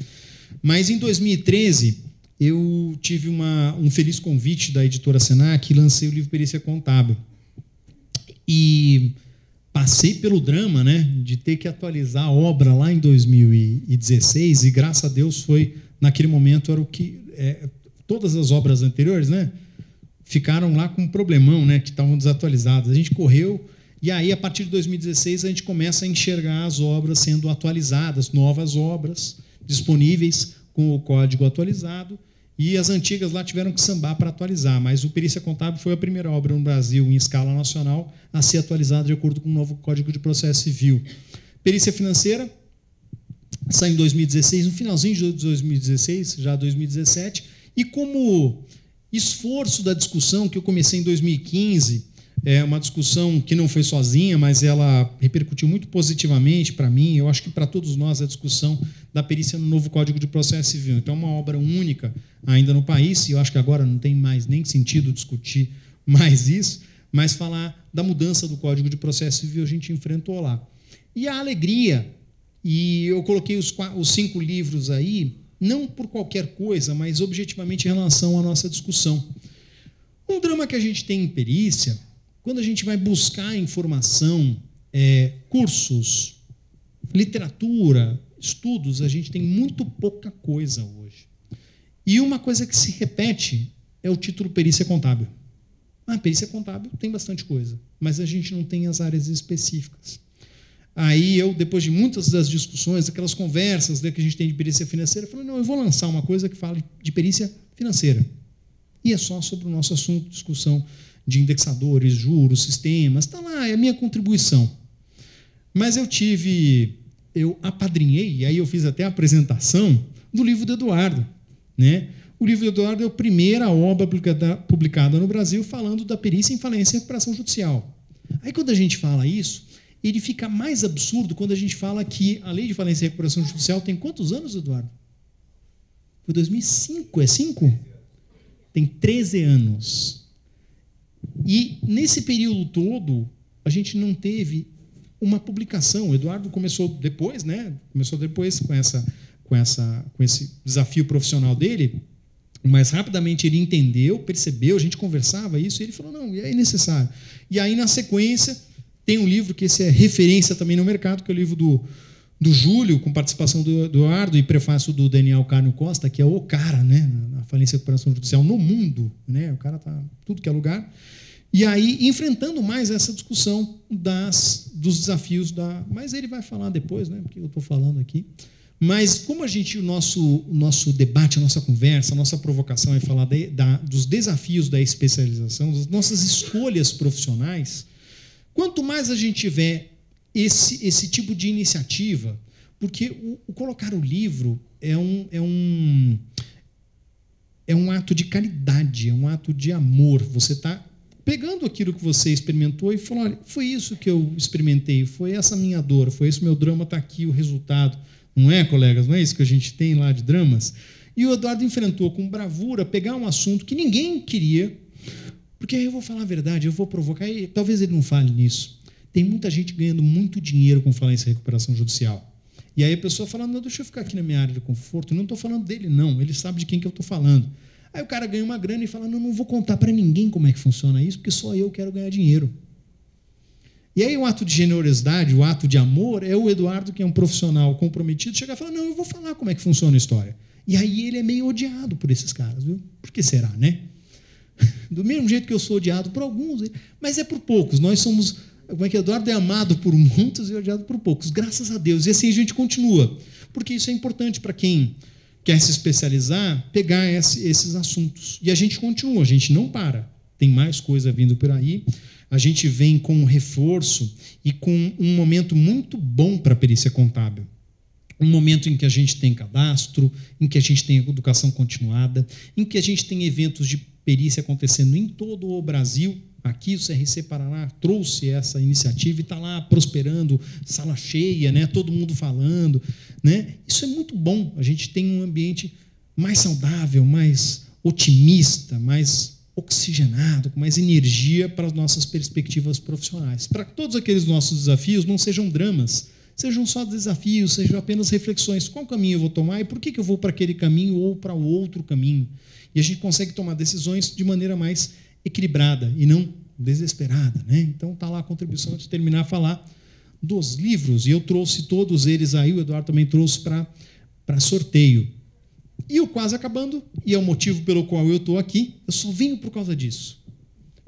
Mas em 2013, eu tive um feliz convite da editora Senac e lancei o livro Perícia Contábil. E passei pelo drama, né, de ter que atualizar a obra lá em 2016 e, graças a Deus, foi, naquele momento, era o que... todas as obras anteriores, né, ficaram lá com um problemão, né, que estavam desatualizadas. A gente correu e aí, a partir de 2016, a gente começa a enxergar as obras sendo atualizadas, novas obras disponíveis com o código atualizado, e as antigas lá tiveram que sambar para atualizar, mas o Perícia Contábil foi a primeira obra no Brasil, em escala nacional, a ser atualizada de acordo com o novo Código de Processo Civil. Perícia Financeira saiu em 2016, no finalzinho de 2016, já 2017, e como esforço da discussão que eu comecei em 2015, uma discussão que não foi sozinha, mas ela repercutiu muito positivamente para mim, eu acho que para todos nós, a discussão da perícia no novo Código de Processo Civil. Então, é uma obra única ainda no país, e eu acho que agora não tem mais nem sentido discutir mais isso, mas falar da mudança do Código de Processo Civil a gente enfrentou lá. E a alegria, e eu coloquei os 5 livros aí, não por qualquer coisa, mas objetivamente em relação à nossa discussão. Um drama que a gente tem em perícia, quando a gente vai buscar informação, cursos, literatura, estudos, a gente tem muito pouca coisa hoje. E uma coisa que se repete é o título Perícia Contábil. Perícia Contábil tem bastante coisa, mas a gente não tem as áreas específicas. Aí eu, depois de muitas das discussões, aquelas conversas que a gente tem de perícia financeira, eu falei, não, eu vou lançar uma coisa que fale de perícia financeira. E é só sobre o nosso assunto, discussão de indexadores, juros, sistemas, está lá, é a minha contribuição. Mas eu apadrinhei, e aí eu fiz até a apresentação do livro do Eduardo, né? O livro do Eduardo é a primeira obra publicada no Brasil falando da perícia em falência e recuperação judicial. Aí, quando a gente fala isso, ele fica mais absurdo quando a gente fala que a Lei de Falência e Recuperação Judicial tem quantos anos, Eduardo? Foi 2005, é 5? Tem 13 anos. E, nesse período todo, a gente não teve uma publicação. O Eduardo começou depois, né? Começou depois com esse desafio profissional dele, mas rapidamente ele entendeu, percebeu, a gente conversava isso, e ele falou, não, é necessário. E aí, na sequência, tem um livro que esse é referência também no mercado, que é o livro do Júlio, com participação do Eduardo e prefácio do Daniel Carnio Costa, que é o cara, né, na falência e recuperação judicial no mundo, né? O cara está em tudo que é lugar. E aí, enfrentando mais essa discussão dos desafios Mas ele vai falar depois, né? Porque eu estou falando aqui. Mas como o nosso debate, a nossa conversa, a nossa provocação é falar dos desafios da especialização, das nossas escolhas profissionais, quanto mais a gente tiver esse tipo de iniciativa, porque o colocar o livro é um ato de caridade, é um ato de amor. Você está pegando aquilo que você experimentou e falando, olha, foi isso que eu experimentei, foi essa minha dor, foi esse meu drama, está aqui o resultado. Não é, colegas? Não é isso que a gente tem lá de dramas? E o Eduardo enfrentou com bravura pegar um assunto que ninguém queria, porque eu vou falar a verdade, eu vou provocar, e talvez ele não fale nisso. Tem muita gente ganhando muito dinheiro com falência e recuperação judicial. E aí a pessoa fala, não, deixa eu ficar aqui na minha área de conforto, não estou falando dele, não, ele sabe de quem que eu estou falando. Aí o cara ganha uma grana e fala, não vou contar para ninguém como é que funciona isso, porque só eu quero ganhar dinheiro. E aí o ato de generosidade, o ato de amor, é o Eduardo, que é um profissional comprometido, chegar e falar, não, eu vou falar como é que funciona a história. E aí ele é meio odiado por esses caras, viu? Por que será, né? Do mesmo jeito que eu sou odiado por alguns, mas é por poucos. Nós somos, como é que Eduardo é amado por muitos e odiado por poucos, graças a Deus. E assim a gente continua, porque isso é importante para quem quer se especializar, pegar esses assuntos. E a gente continua, a gente não para. Tem mais coisa vindo por aí. A gente vem com um reforço e com um momento muito bom para a perícia contábil. Um momento em que a gente tem cadastro, em que a gente tem educação continuada, em que a gente tem eventos de perícia acontecendo em todo o Brasil. Aqui o CRC Paraná trouxe essa iniciativa e está lá prosperando, sala cheia, né? Todo mundo falando, né? Isso é muito bom. A gente tem um ambiente mais saudável, mais otimista, mais oxigenado, com mais energia para as nossas perspectivas profissionais. Para que todos aqueles nossos desafios não sejam dramas, sejam só desafios, sejam apenas reflexões. Qual caminho eu vou tomar e por que eu vou para aquele caminho ou para o outro caminho? E a gente consegue tomar decisões de maneira mais equilibrada e não desesperada, né? Então está lá a contribuição antes de terminar a falar dos livros, e eu trouxe todos eles aí, o Eduardo também trouxe para sorteio. E eu quase acabando, e é o motivo pelo qual eu estou aqui, eu só venho por causa disso,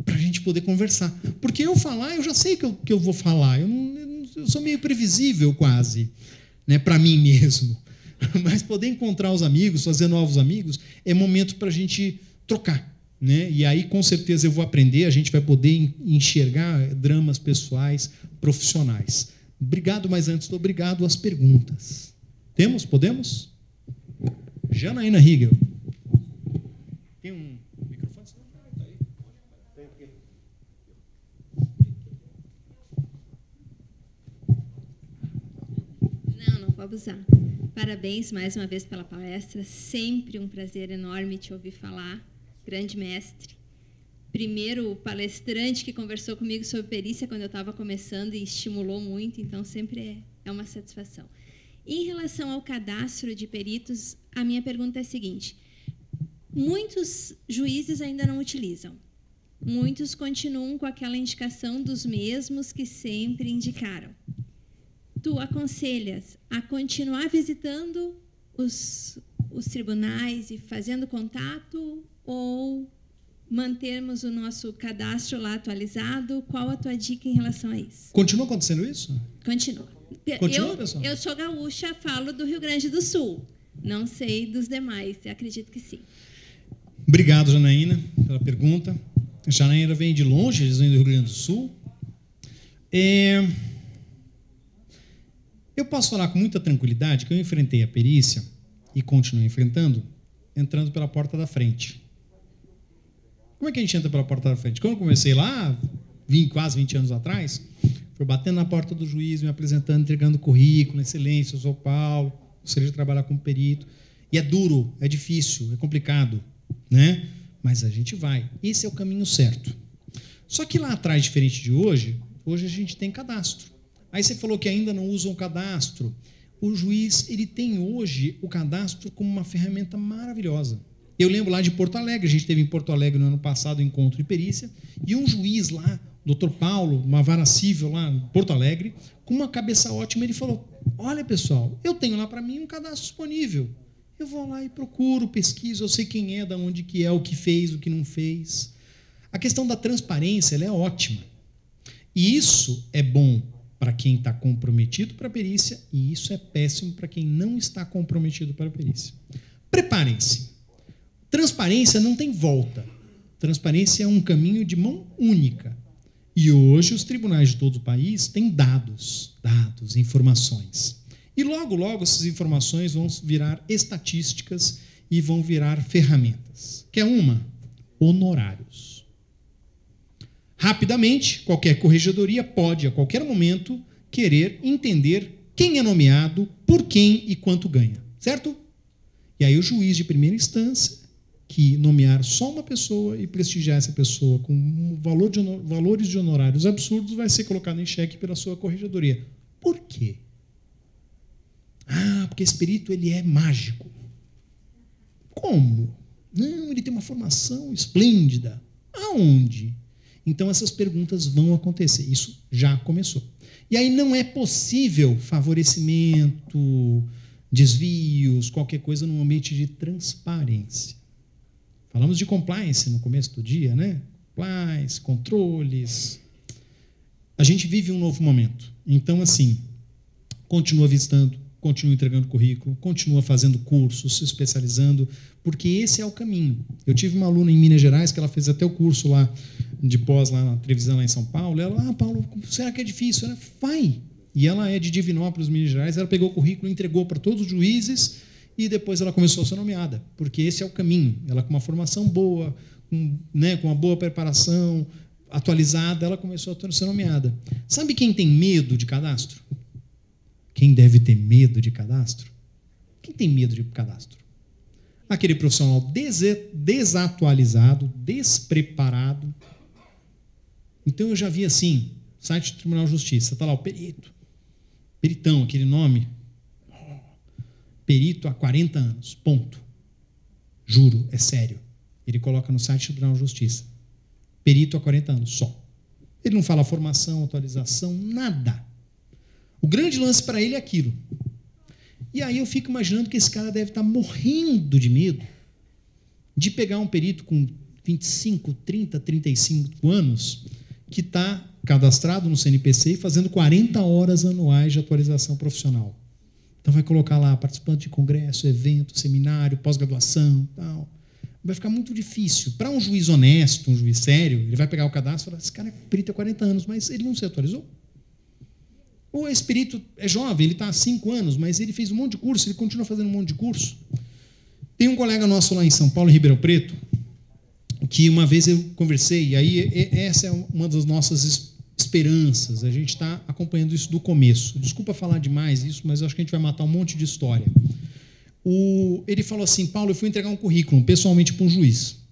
para a gente poder conversar. Porque eu falar, eu já sei que eu vou falar, eu sou meio previsível quase, né, para mim mesmo. Mas poder encontrar os amigos, fazer novos amigos, é momento para a gente trocar. Né? E aí, com certeza, eu vou aprender, a gente vai poder enxergar dramas pessoais, profissionais. Obrigado, mas antes do obrigado, as perguntas. Temos? Podemos? Janaína Riegel. Tem um microfone? Não vou abusar. Parabéns mais uma vez pela palestra. Sempre um prazer enorme te ouvir falar. Grande mestre. Primeiro palestrante que conversou comigo sobre perícia quando eu estava começando e estimulou muito, então sempre é uma satisfação. Em relação ao cadastro de peritos, a minha pergunta é a seguinte: muitos juízes ainda não utilizam. Muitos continuam com aquela indicação dos mesmos que sempre indicaram. Tu aconselhas a continuar visitando os tribunais e fazendo contato ou mantermos o nosso cadastro lá atualizado? Qual a tua dica em relação a isso? Continua acontecendo isso? Continua. Pessoal? Eu sou gaúcha, falo do Rio Grande do Sul. Não sei dos demais, acredito que sim. Obrigado, Janaína, pela pergunta. A Janaína vem de longe, eles vêm do Rio Grande do Sul. Eu posso falar com muita tranquilidade que eu enfrentei a perícia e continuo enfrentando, entrando pela porta da frente. Como é que a gente entra pela porta da frente? Quando eu comecei lá, quase 20 anos atrás, fui batendo na porta do juiz, me apresentando, entregando currículo, excelência, eu sou Paulo, gostaria de trabalhar como perito. E é duro, é difícil, é complicado, né? Mas a gente vai. Esse é o caminho certo. Só que lá atrás, diferente de hoje a gente tem cadastro. Aí você falou que ainda não usam cadastro. O juiz, ele tem hoje o cadastro como uma ferramenta maravilhosa. Eu lembro lá de Porto Alegre, a gente teve em Porto Alegre no ano passado um encontro de perícia, e um juiz lá, Dr. Paulo, uma vara civil lá em Porto Alegre, com uma cabeça ótima, ele falou: olha, pessoal, eu tenho lá para mim um cadastro disponível. Eu vou lá e procuro, pesquiso, eu sei quem é, de onde que é, o que fez, o que não fez. A questão da transparência, ela é ótima. E isso é bom para quem está comprometido para a perícia, e isso é péssimo para quem não está comprometido para a perícia. Preparem-se. Transparência não tem volta. Transparência é um caminho de mão única. E hoje os tribunais de todo o país têm dados, informações. E logo, logo essas informações vão virar estatísticas e vão virar ferramentas. Quer uma? Honorários. Rapidamente, qualquer corregedoria pode, a qualquer momento, querer entender quem é nomeado, por quem e quanto ganha. Certo? E aí o juiz de primeira instância, que nomear só uma pessoa e prestigiar essa pessoa com um valores de honorários absurdos, vai ser colocado em xeque pela sua corregedoria. Por quê? Porque esse perito ele é mágico. Como? Não, ele tem uma formação esplêndida. Aonde? Então, essas perguntas vão acontecer. Isso já começou. E aí não é possível favorecimento, desvios, qualquer coisa num ambiente de transparência. Falamos de compliance no começo do dia, né? Compliance, controles. A gente vive um novo momento. Então, assim, continua visitando, continua entregando currículo, continua fazendo cursos, se especializando, porque esse é o caminho. Eu tive uma aluna em Minas Gerais que ela fez até o curso lá de pós lá na Trevisan, lá em São Paulo. Ela, Paulo, será que é difícil? Ela, vai. E ela é de Divinópolis, Minas Gerais. Ela pegou o currículo, entregou para todos os juízes e depois ela começou a ser nomeada, porque esse é o caminho. Ela com uma formação boa, com uma boa preparação, atualizada, ela começou a ser nomeada. Sabe quem tem medo de cadastro? Quem deve ter medo de cadastro? Quem tem medo de cadastro? Aquele profissional desatualizado, despreparado. Então, eu já vi assim, site do Tribunal de Justiça, está lá o perito, peritão, aquele nome, perito há 40 anos, ponto. Juro, é sério. Ele coloca no site do Tribunal de Justiça. Perito há 40 anos, só. Ele não fala formação, atualização, nada. O grande lance para ele é aquilo. E aí eu fico imaginando que esse cara deve estar morrendo de medo de pegar um perito com 25, 30, 35 anos que está cadastrado no CNPC e fazendo 40 horas anuais de atualização profissional. Então vai colocar lá participante de congresso, evento, seminário, pós-graduação, tal. Vai ficar muito difícil. Para um juiz honesto, um juiz sério, ele vai pegar o cadastro e falar, esse cara é perito há 40 anos, mas ele não se atualizou? Ou esse perito é jovem, ele está há 5 anos, mas ele fez um monte de curso, ele continua fazendo um monte de curso. Tem um colega nosso lá em São Paulo, em Ribeirão Preto, que uma vez eu conversei, e aí essa é uma das nossas esperanças, a gente está acompanhando isso do começo. Desculpa falar demais isso, mas eu acho que a gente vai matar um monte de história. Ele falou assim, Paulo, eu fui entregar um currículo pessoalmente para um juiz.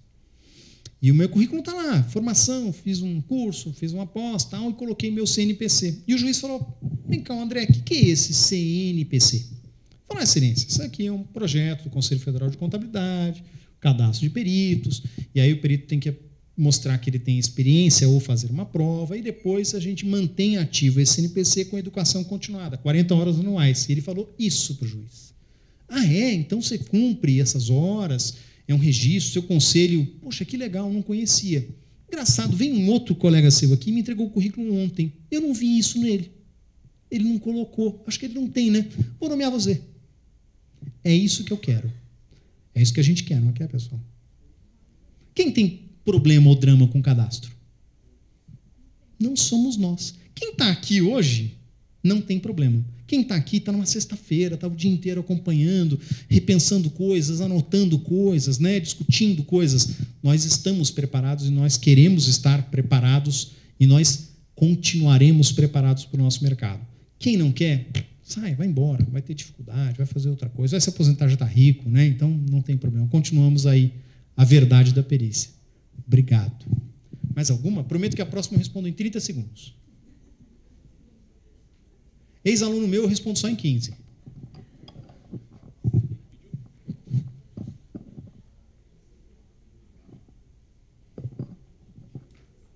E o meu currículo está lá, formação, fiz um curso, fiz uma pós, tal, e coloquei meu CNPC. E o juiz falou, vem cá, André, o que é esse CNPC? Falei, excelência, isso aqui é um projeto do Conselho Federal de Contabilidade, cadastro de peritos, e aí o perito tem que mostrar que ele tem experiência ou fazer uma prova, e depois a gente mantém ativo esse CNPC com educação continuada, 40 horas anuais. E ele falou isso para o juiz. Então você cumpre essas horas, é um registro, seu conselho, poxa, que legal, não conhecia. Engraçado, vem um outro colega seu aqui e me entregou o currículo ontem. Eu não vi isso nele. Ele não colocou. Acho que ele não tem, né? Vou nomear você. É isso que eu quero. É isso que a gente quer, não quer, pessoal? Quem tem problema ou drama com cadastro? Não somos nós. Quem está aqui hoje não tem problema. Quem está aqui está numa sexta-feira, está o dia inteiro acompanhando, repensando coisas, anotando coisas, né, discutindo coisas. Nós estamos preparados e nós queremos estar preparados e nós continuaremos preparados para o nosso mercado. Quem não quer, sai, vai embora, vai ter dificuldade, vai fazer outra coisa, vai se aposentar, já está rico, né? Então não tem problema. Continuamos aí a verdade da perícia. Obrigado. Mais alguma? Prometo que a próxima eu respondo em 30 segundos. Ex-aluno meu, eu respondo só em 15.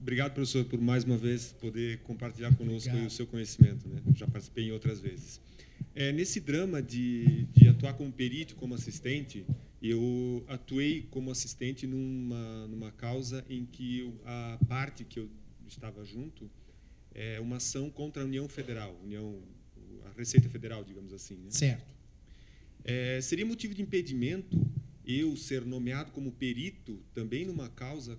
Obrigado, professor, por mais uma vez poder compartilhar conosco o seu conhecimento, né? Já participei em outras vezes. Nesse drama de atuar como perito, como assistente, eu atuei como assistente numa causa em que a parte que eu estava junto é uma ação contra a União Federal, a Receita Federal, digamos assim, né? Certo. Seria motivo de impedimento eu ser nomeado como perito também numa causa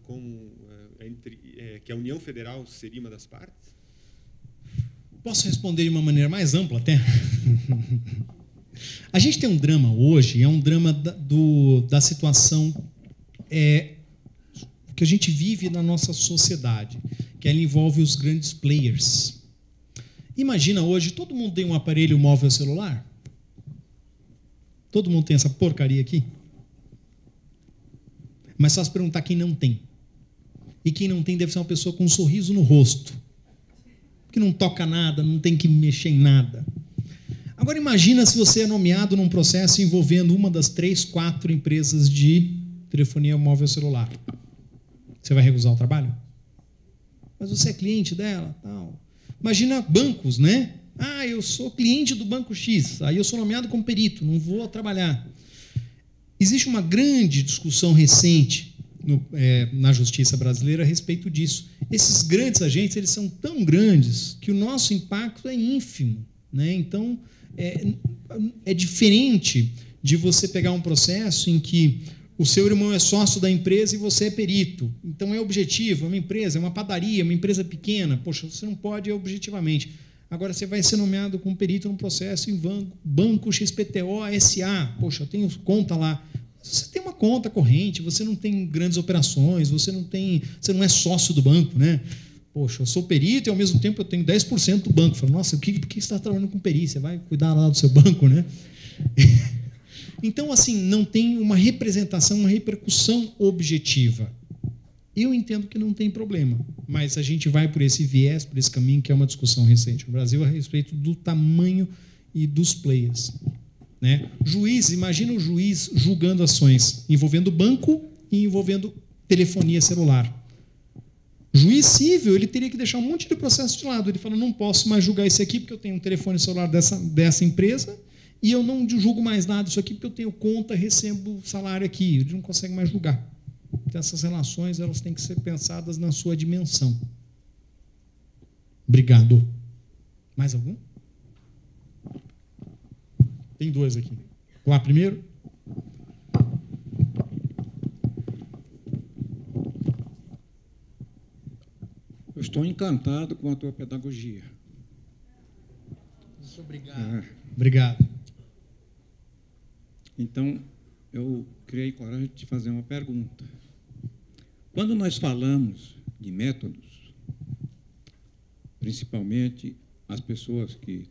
que a União Federal seria uma das partes? Posso responder de uma maneira mais ampla até? A gente tem um drama hoje, é um drama da situação que a gente vive na nossa sociedade, que ela envolve os grandes players. Imagina hoje, todo mundo tem um aparelho móvel celular? Todo mundo tem essa porcaria aqui? Mas só se perguntar quem não tem. E quem não tem deve ser uma pessoa com um sorriso no rosto, que não toca nada, não tem que mexer em nada. Agora imagina se você é nomeado num processo envolvendo uma das 3, 4 empresas de telefonia móvel celular. Você vai recusar o trabalho? Mas você é cliente dela, tal. Imagina bancos, né? Ah, eu sou cliente do Banco X, aí eu sou nomeado como perito, não vou trabalhar. Existe uma grande discussão recente na justiça brasileira a respeito disso. Esses grandes agentes, eles são tão grandes que o nosso impacto é ínfimo, né? Então, é diferente de você pegar um processo em que o seu irmão é sócio da empresa e você é perito. Então, é objetivo, é uma empresa, é uma padaria, é uma empresa pequena. Poxa, você não pode objetivamente. Agora, você vai ser nomeado como perito num processo em Banco XPTO SA. Poxa, eu tenho conta lá. Você tem uma conta corrente, você não tem grandes operações, você não é sócio do banco, né? Poxa, eu sou perito e, ao mesmo tempo, eu tenho 10% do banco. Eu falo, nossa, por que você está trabalhando com perícia? Vai cuidar lá do seu banco, né? Então, assim, não tem uma representação, uma repercussão objetiva. Eu entendo que não tem problema, mas a gente vai por esse viés, por esse caminho, que é uma discussão recente no Brasil a respeito do tamanho e dos players. Né? Juiz, imagina o juiz julgando ações envolvendo banco e envolvendo telefonia celular. Juiz civil, ele teria que deixar um monte de processo de lado. Ele fala, não posso mais julgar isso aqui porque eu tenho um telefone celular dessa empresa e eu não julgo mais nada disso aqui porque eu tenho conta, recebo salário aqui. Ele não consegue mais julgar. Então, essas relações elas têm que ser pensadas na sua dimensão. Obrigado. Mais algum? Tem 2 aqui. Lá primeiro. Eu estou encantado com a tua pedagogia. Muito obrigado. Obrigado. Então, eu criei coragem de te fazer uma pergunta. Quando nós falamos de métodos, principalmente as pessoas que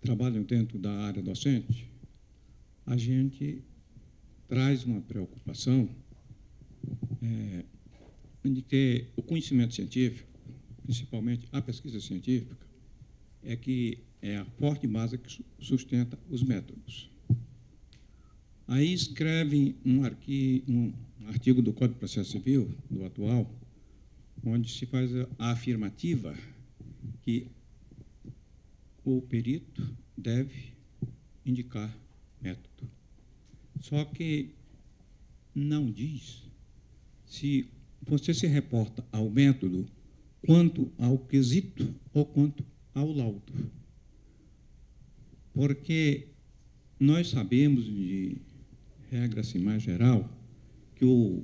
trabalham dentro da área docente, a gente traz uma preocupação de que o conhecimento científico, principalmente a pesquisa científica, é a forte base que sustenta os métodos. Aí escrevem um artigo do Código de Processo Civil, do atual, onde se faz a afirmativa que o perito deve indicar método. Só que não diz se você se reporta ao método quanto ao quesito ou quanto ao laudo. Porque nós sabemos, de regra assim, mais geral, que o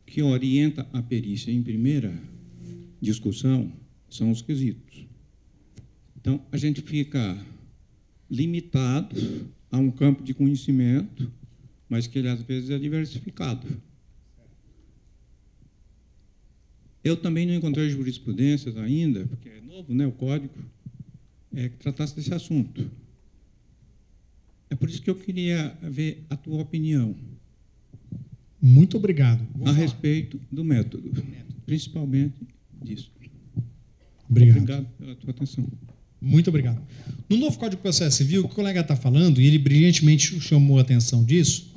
que orienta a perícia em primeira discussão são os quesitos. Então, a gente fica limitado a um campo de conhecimento, mas que ele, às vezes, é diversificado. Eu também não encontrei jurisprudências ainda, porque é novo, né, o Código, que tratasse desse assunto. É por isso que eu queria ver a tua opinião. Muito obrigado. A respeito do método, principalmente disso. Obrigado pela tua atenção. Muito obrigado. No novo Código de Processo Civil, o que o colega está falando, e ele brilhantemente chamou a atenção disso,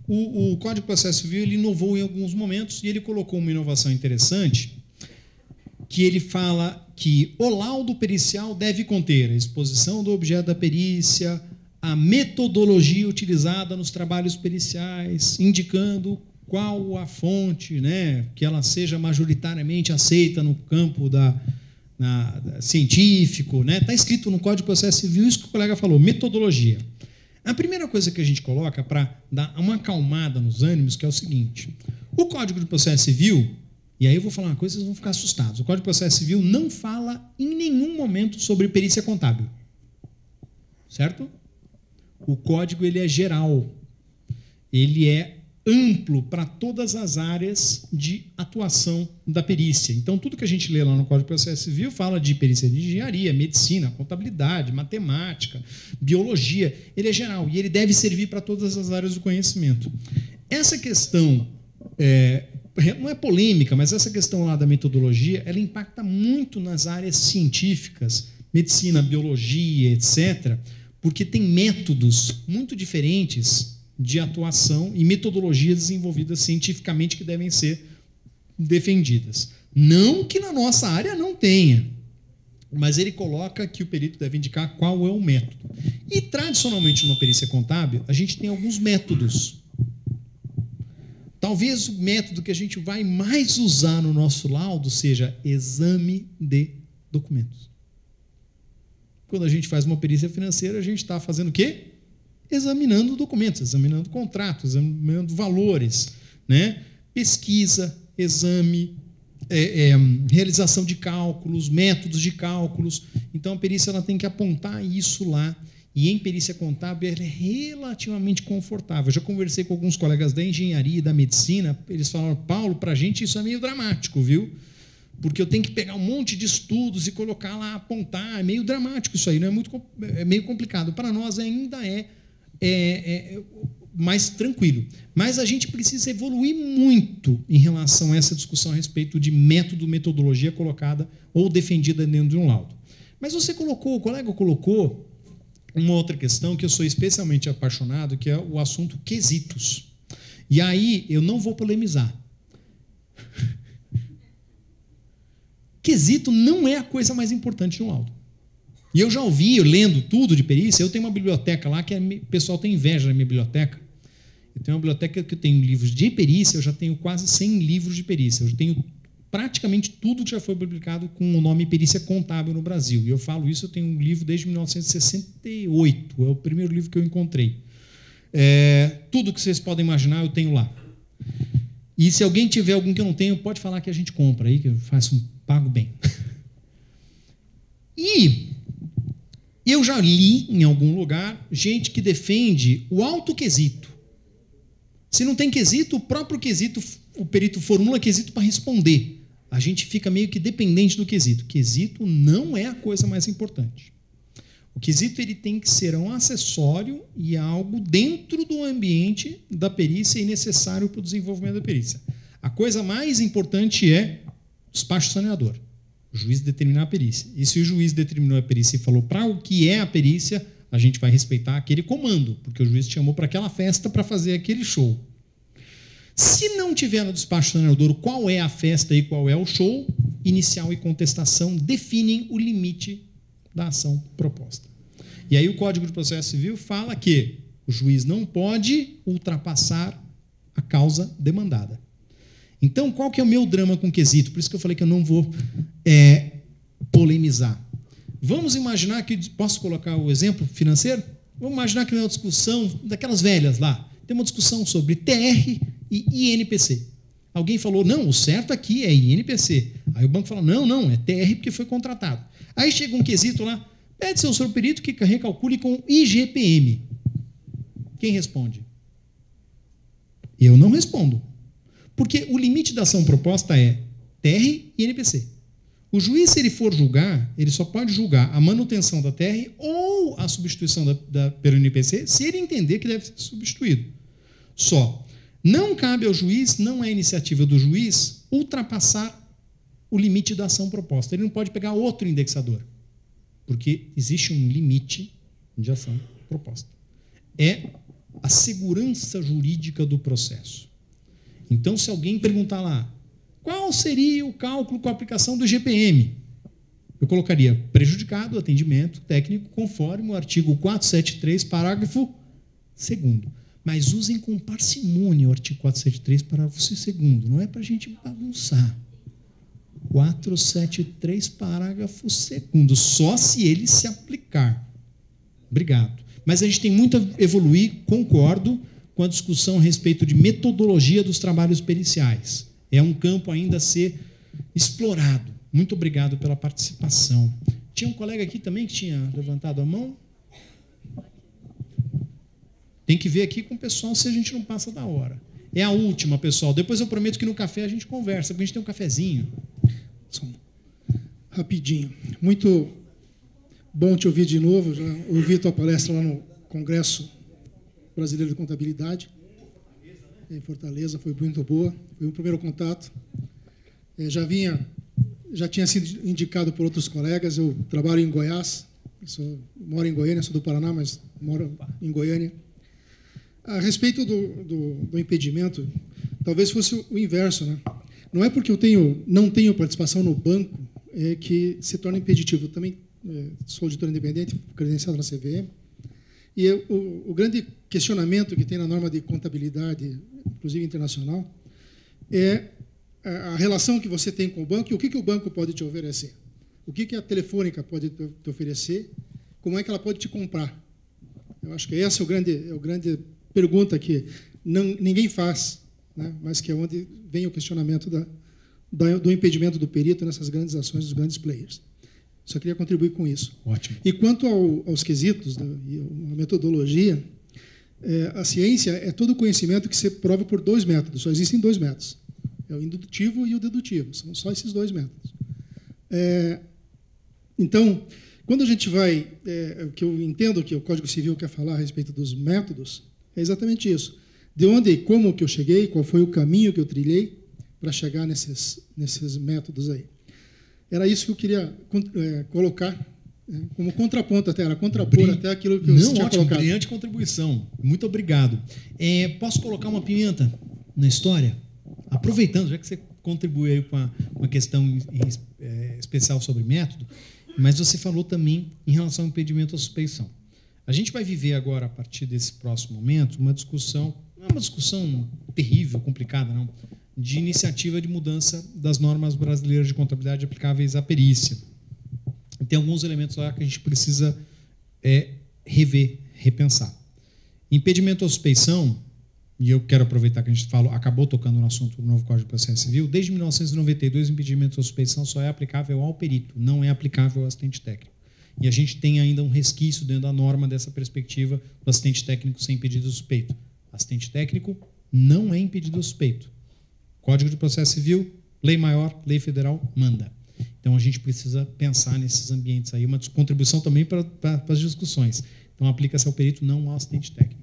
o Código de Processo Civil ele inovou em alguns momentos e ele colocou uma inovação interessante, que ele fala que o laudo pericial deve conter a exposição do objeto da perícia, a metodologia utilizada nos trabalhos periciais, indicando qual a fonte, né, que ela seja majoritariamente aceita no campo científico, né? Está escrito no Código de Processo Civil isso que o colega falou, metodologia. A primeira coisa que a gente coloca para dar uma acalmada nos ânimos que é o seguinte, o Código de Processo Civil, e aí eu vou falar uma coisa, vocês vão ficar assustados, o Código de Processo Civil não fala em nenhum momento sobre perícia contábil, certo? O código ele é geral, ele é amplo para todas as áreas de atuação da perícia. Então, tudo que a gente lê lá no Código de Processo Civil fala de perícia de engenharia, medicina, contabilidade, matemática, biologia. Ele é geral e ele deve servir para todas as áreas do conhecimento. Essa questão não é polêmica, mas essa questão lá da metodologia, ela impacta muito nas áreas científicas, medicina, biologia, etc., porque tem métodos muito diferentes de atuação e metodologias desenvolvidas cientificamente que devem ser defendidas. Não que na nossa área não tenha, mas ele coloca que o perito deve indicar qual é o método. E, tradicionalmente, numa perícia contábil, a gente tem alguns métodos. Talvez o método que a gente vai mais usar no nosso laudo seja exame de documentos. Quando a gente faz uma perícia financeira, a gente está fazendo o quê? Examinando documentos, examinando contratos, examinando valores, né? Pesquisa, exame, realização de cálculos, métodos de cálculos. Então, a perícia ela tem que apontar isso lá. E em perícia contábil ela é relativamente confortável. Eu já conversei com alguns colegas da engenharia e da medicina, eles falaram, Paulo, para a gente isso é meio dramático, viu? Porque eu tenho que pegar um monte de estudos e colocar lá, apontar, é meio dramático isso aí, não é meio complicado. Para nós ainda é mais tranquilo. Mas a gente precisa evoluir muito em relação a essa discussão a respeito de método, metodologia colocada ou defendida dentro de um laudo. Mas o colega colocou uma outra questão que eu sou especialmente apaixonado, que é o assunto quesitos. E aí eu não vou polemizar. Quesito não é a coisa mais importante de um laudo. E eu já ouvi, lendo tudo de perícia, eu tenho uma biblioteca lá que o pessoal tem inveja da minha biblioteca. Eu tenho uma biblioteca que eu tenho livros de perícia, eu já tenho quase 100 livros de perícia. Eu tenho praticamente tudo que já foi publicado com o nome Perícia Contábil no Brasil. E eu falo isso, eu tenho um livro desde 1968, é o primeiro livro que eu encontrei. Tudo que vocês podem imaginar eu tenho lá. E se alguém tiver algum que eu não tenho, pode falar que a gente compra aí, que eu pago bem. E eu já li em algum lugar gente que defende o autoquesito. Se não tem quesito, o próprio quesito, o perito formula quesito para responder. A gente fica meio que dependente do quesito. Quesito não é a coisa mais importante. O quesito ele tem que ser um acessório e algo dentro do ambiente da perícia e necessário para o desenvolvimento da perícia. A coisa mais importante é o despacho saneador. O juiz determinar a perícia. E se o juiz determinou a perícia e falou para o que é a perícia, a gente vai respeitar aquele comando, porque o juiz te chamou para aquela festa para fazer aquele show. Se não tiver no despacho saneador qual é a festa e qual é o show, inicial e contestação definem o limite da ação proposta. E aí o Código de Processo Civil fala que o juiz não pode ultrapassar a causa demandada. Então, qual que é o meu drama com o quesito? Por isso que eu falei que eu não vou polemizar. Vamos imaginar que... Posso colocar o exemplo financeiro? Vamos imaginar que é uma discussão daquelas velhas lá. Tem uma discussão sobre TR e INPC. Alguém falou, não, o certo aqui é INPC. Aí o banco falou, não, é TR porque foi contratado. Aí chega um quesito lá, pede seu perito que recalcule com IGPM. Quem responde? Eu não respondo. Porque o limite da ação proposta é TR e INPC. O juiz, se ele for julgar, ele só pode julgar a manutenção da TR ou a substituição pelo INPC se ele entender que deve ser substituído. Só. Não cabe ao juiz, não é iniciativa do juiz, ultrapassar o limite da ação proposta. Ele não pode pegar outro indexador, porque existe um limite de ação proposta. É a segurança jurídica do processo. Então, se alguém perguntar lá, qual seria o cálculo com a aplicação do IGPM? Eu colocaria prejudicado atendimento técnico conforme o artigo 473, parágrafo 2º. Mas usem com parcimônia o artigo 473, parágrafo 2º. Não é para a gente bagunçar. 473, parágrafo 2º. Só se ele se aplicar. Obrigado. Mas a gente tem muito a evoluir, concordo, com a discussão a respeito de metodologia dos trabalhos periciais. É um campo ainda a ser explorado. Muito obrigado pela participação. Tinha um colega aqui também que tinha levantado a mão. Tem que ver aqui com o pessoal se a gente não passa da hora. É a última, pessoal. Depois eu prometo que no café a gente conversa, porque a gente tem um cafezinho. Rapidinho. Muito bom te ouvir de novo. Já ouvi tua palestra lá no Congresso Brasileiro de Contabilidade, em Fortaleza. Foi muito boa. Foi um primeiro contato. Já tinha sido indicado por outros colegas. Eu trabalho em Goiás. Moro em Goiânia, sou do Paraná, mas moro em Goiânia. A respeito do impedimento, talvez fosse o inverso, né? Não é porque eu não tenho participação no banco que se torna impeditivo. Eu também sou auditor independente, credenciado na CVM, e o grande questionamento que tem na norma de contabilidade, inclusive internacional, é a relação que você tem com o banco e o que o banco pode te oferecer. O que a Telefônica pode te oferecer, como é que ela pode te comprar. Eu acho que essa é a grande pergunta que ninguém faz, né? Mas que é onde vem o questionamento do impedimento do perito nessas grandes ações dos grandes players. Só queria contribuir com isso. Ótimo. E quanto aos quesitos, e a metodologia, a ciência é todo conhecimento que se prova por 2 métodos. Só existem 2 métodos. É o indutivo e o dedutivo. São só esses 2 métodos. Então, quando a gente vai... o que eu entendo que o Código Civil quer falar a respeito dos métodos, é exatamente isso. De onde e como que eu cheguei, qual foi o caminho que eu trilhei para chegar nesses métodos aí. Era isso que eu queria colocar como contraponto até, era contrapor até aquilo que você tinha colocado. Brilhante contribuição. Muito obrigado. Posso colocar uma pimenta na história? Aproveitando, já que você contribuiu aí com uma questão especial sobre método, mas você falou também em relação ao impedimento à suspeição. A gente vai viver agora, a partir desse próximo momento, uma discussão, não é uma discussão terrível, complicada, não, de iniciativa de mudança das normas brasileiras de contabilidade aplicáveis à perícia. Tem alguns elementos lá que a gente precisa rever, repensar. Impedimento à suspeição, e eu quero aproveitar que a gente acabou tocando no assunto do novo Código de Processo Civil, desde 1992 o impedimento à suspeição só é aplicável ao perito, não é aplicável ao assistente técnico. E a gente tem ainda um resquício dentro da norma dessa perspectiva do assistente técnico ser impedido suspeito. Assistente técnico não é impedido suspeito. Código de Processo Civil, lei maior, lei federal, manda. Então, a gente precisa pensar nesses ambientes aí, uma contribuição também para as discussões. Então, aplica-se ao perito, não ao assistente técnico.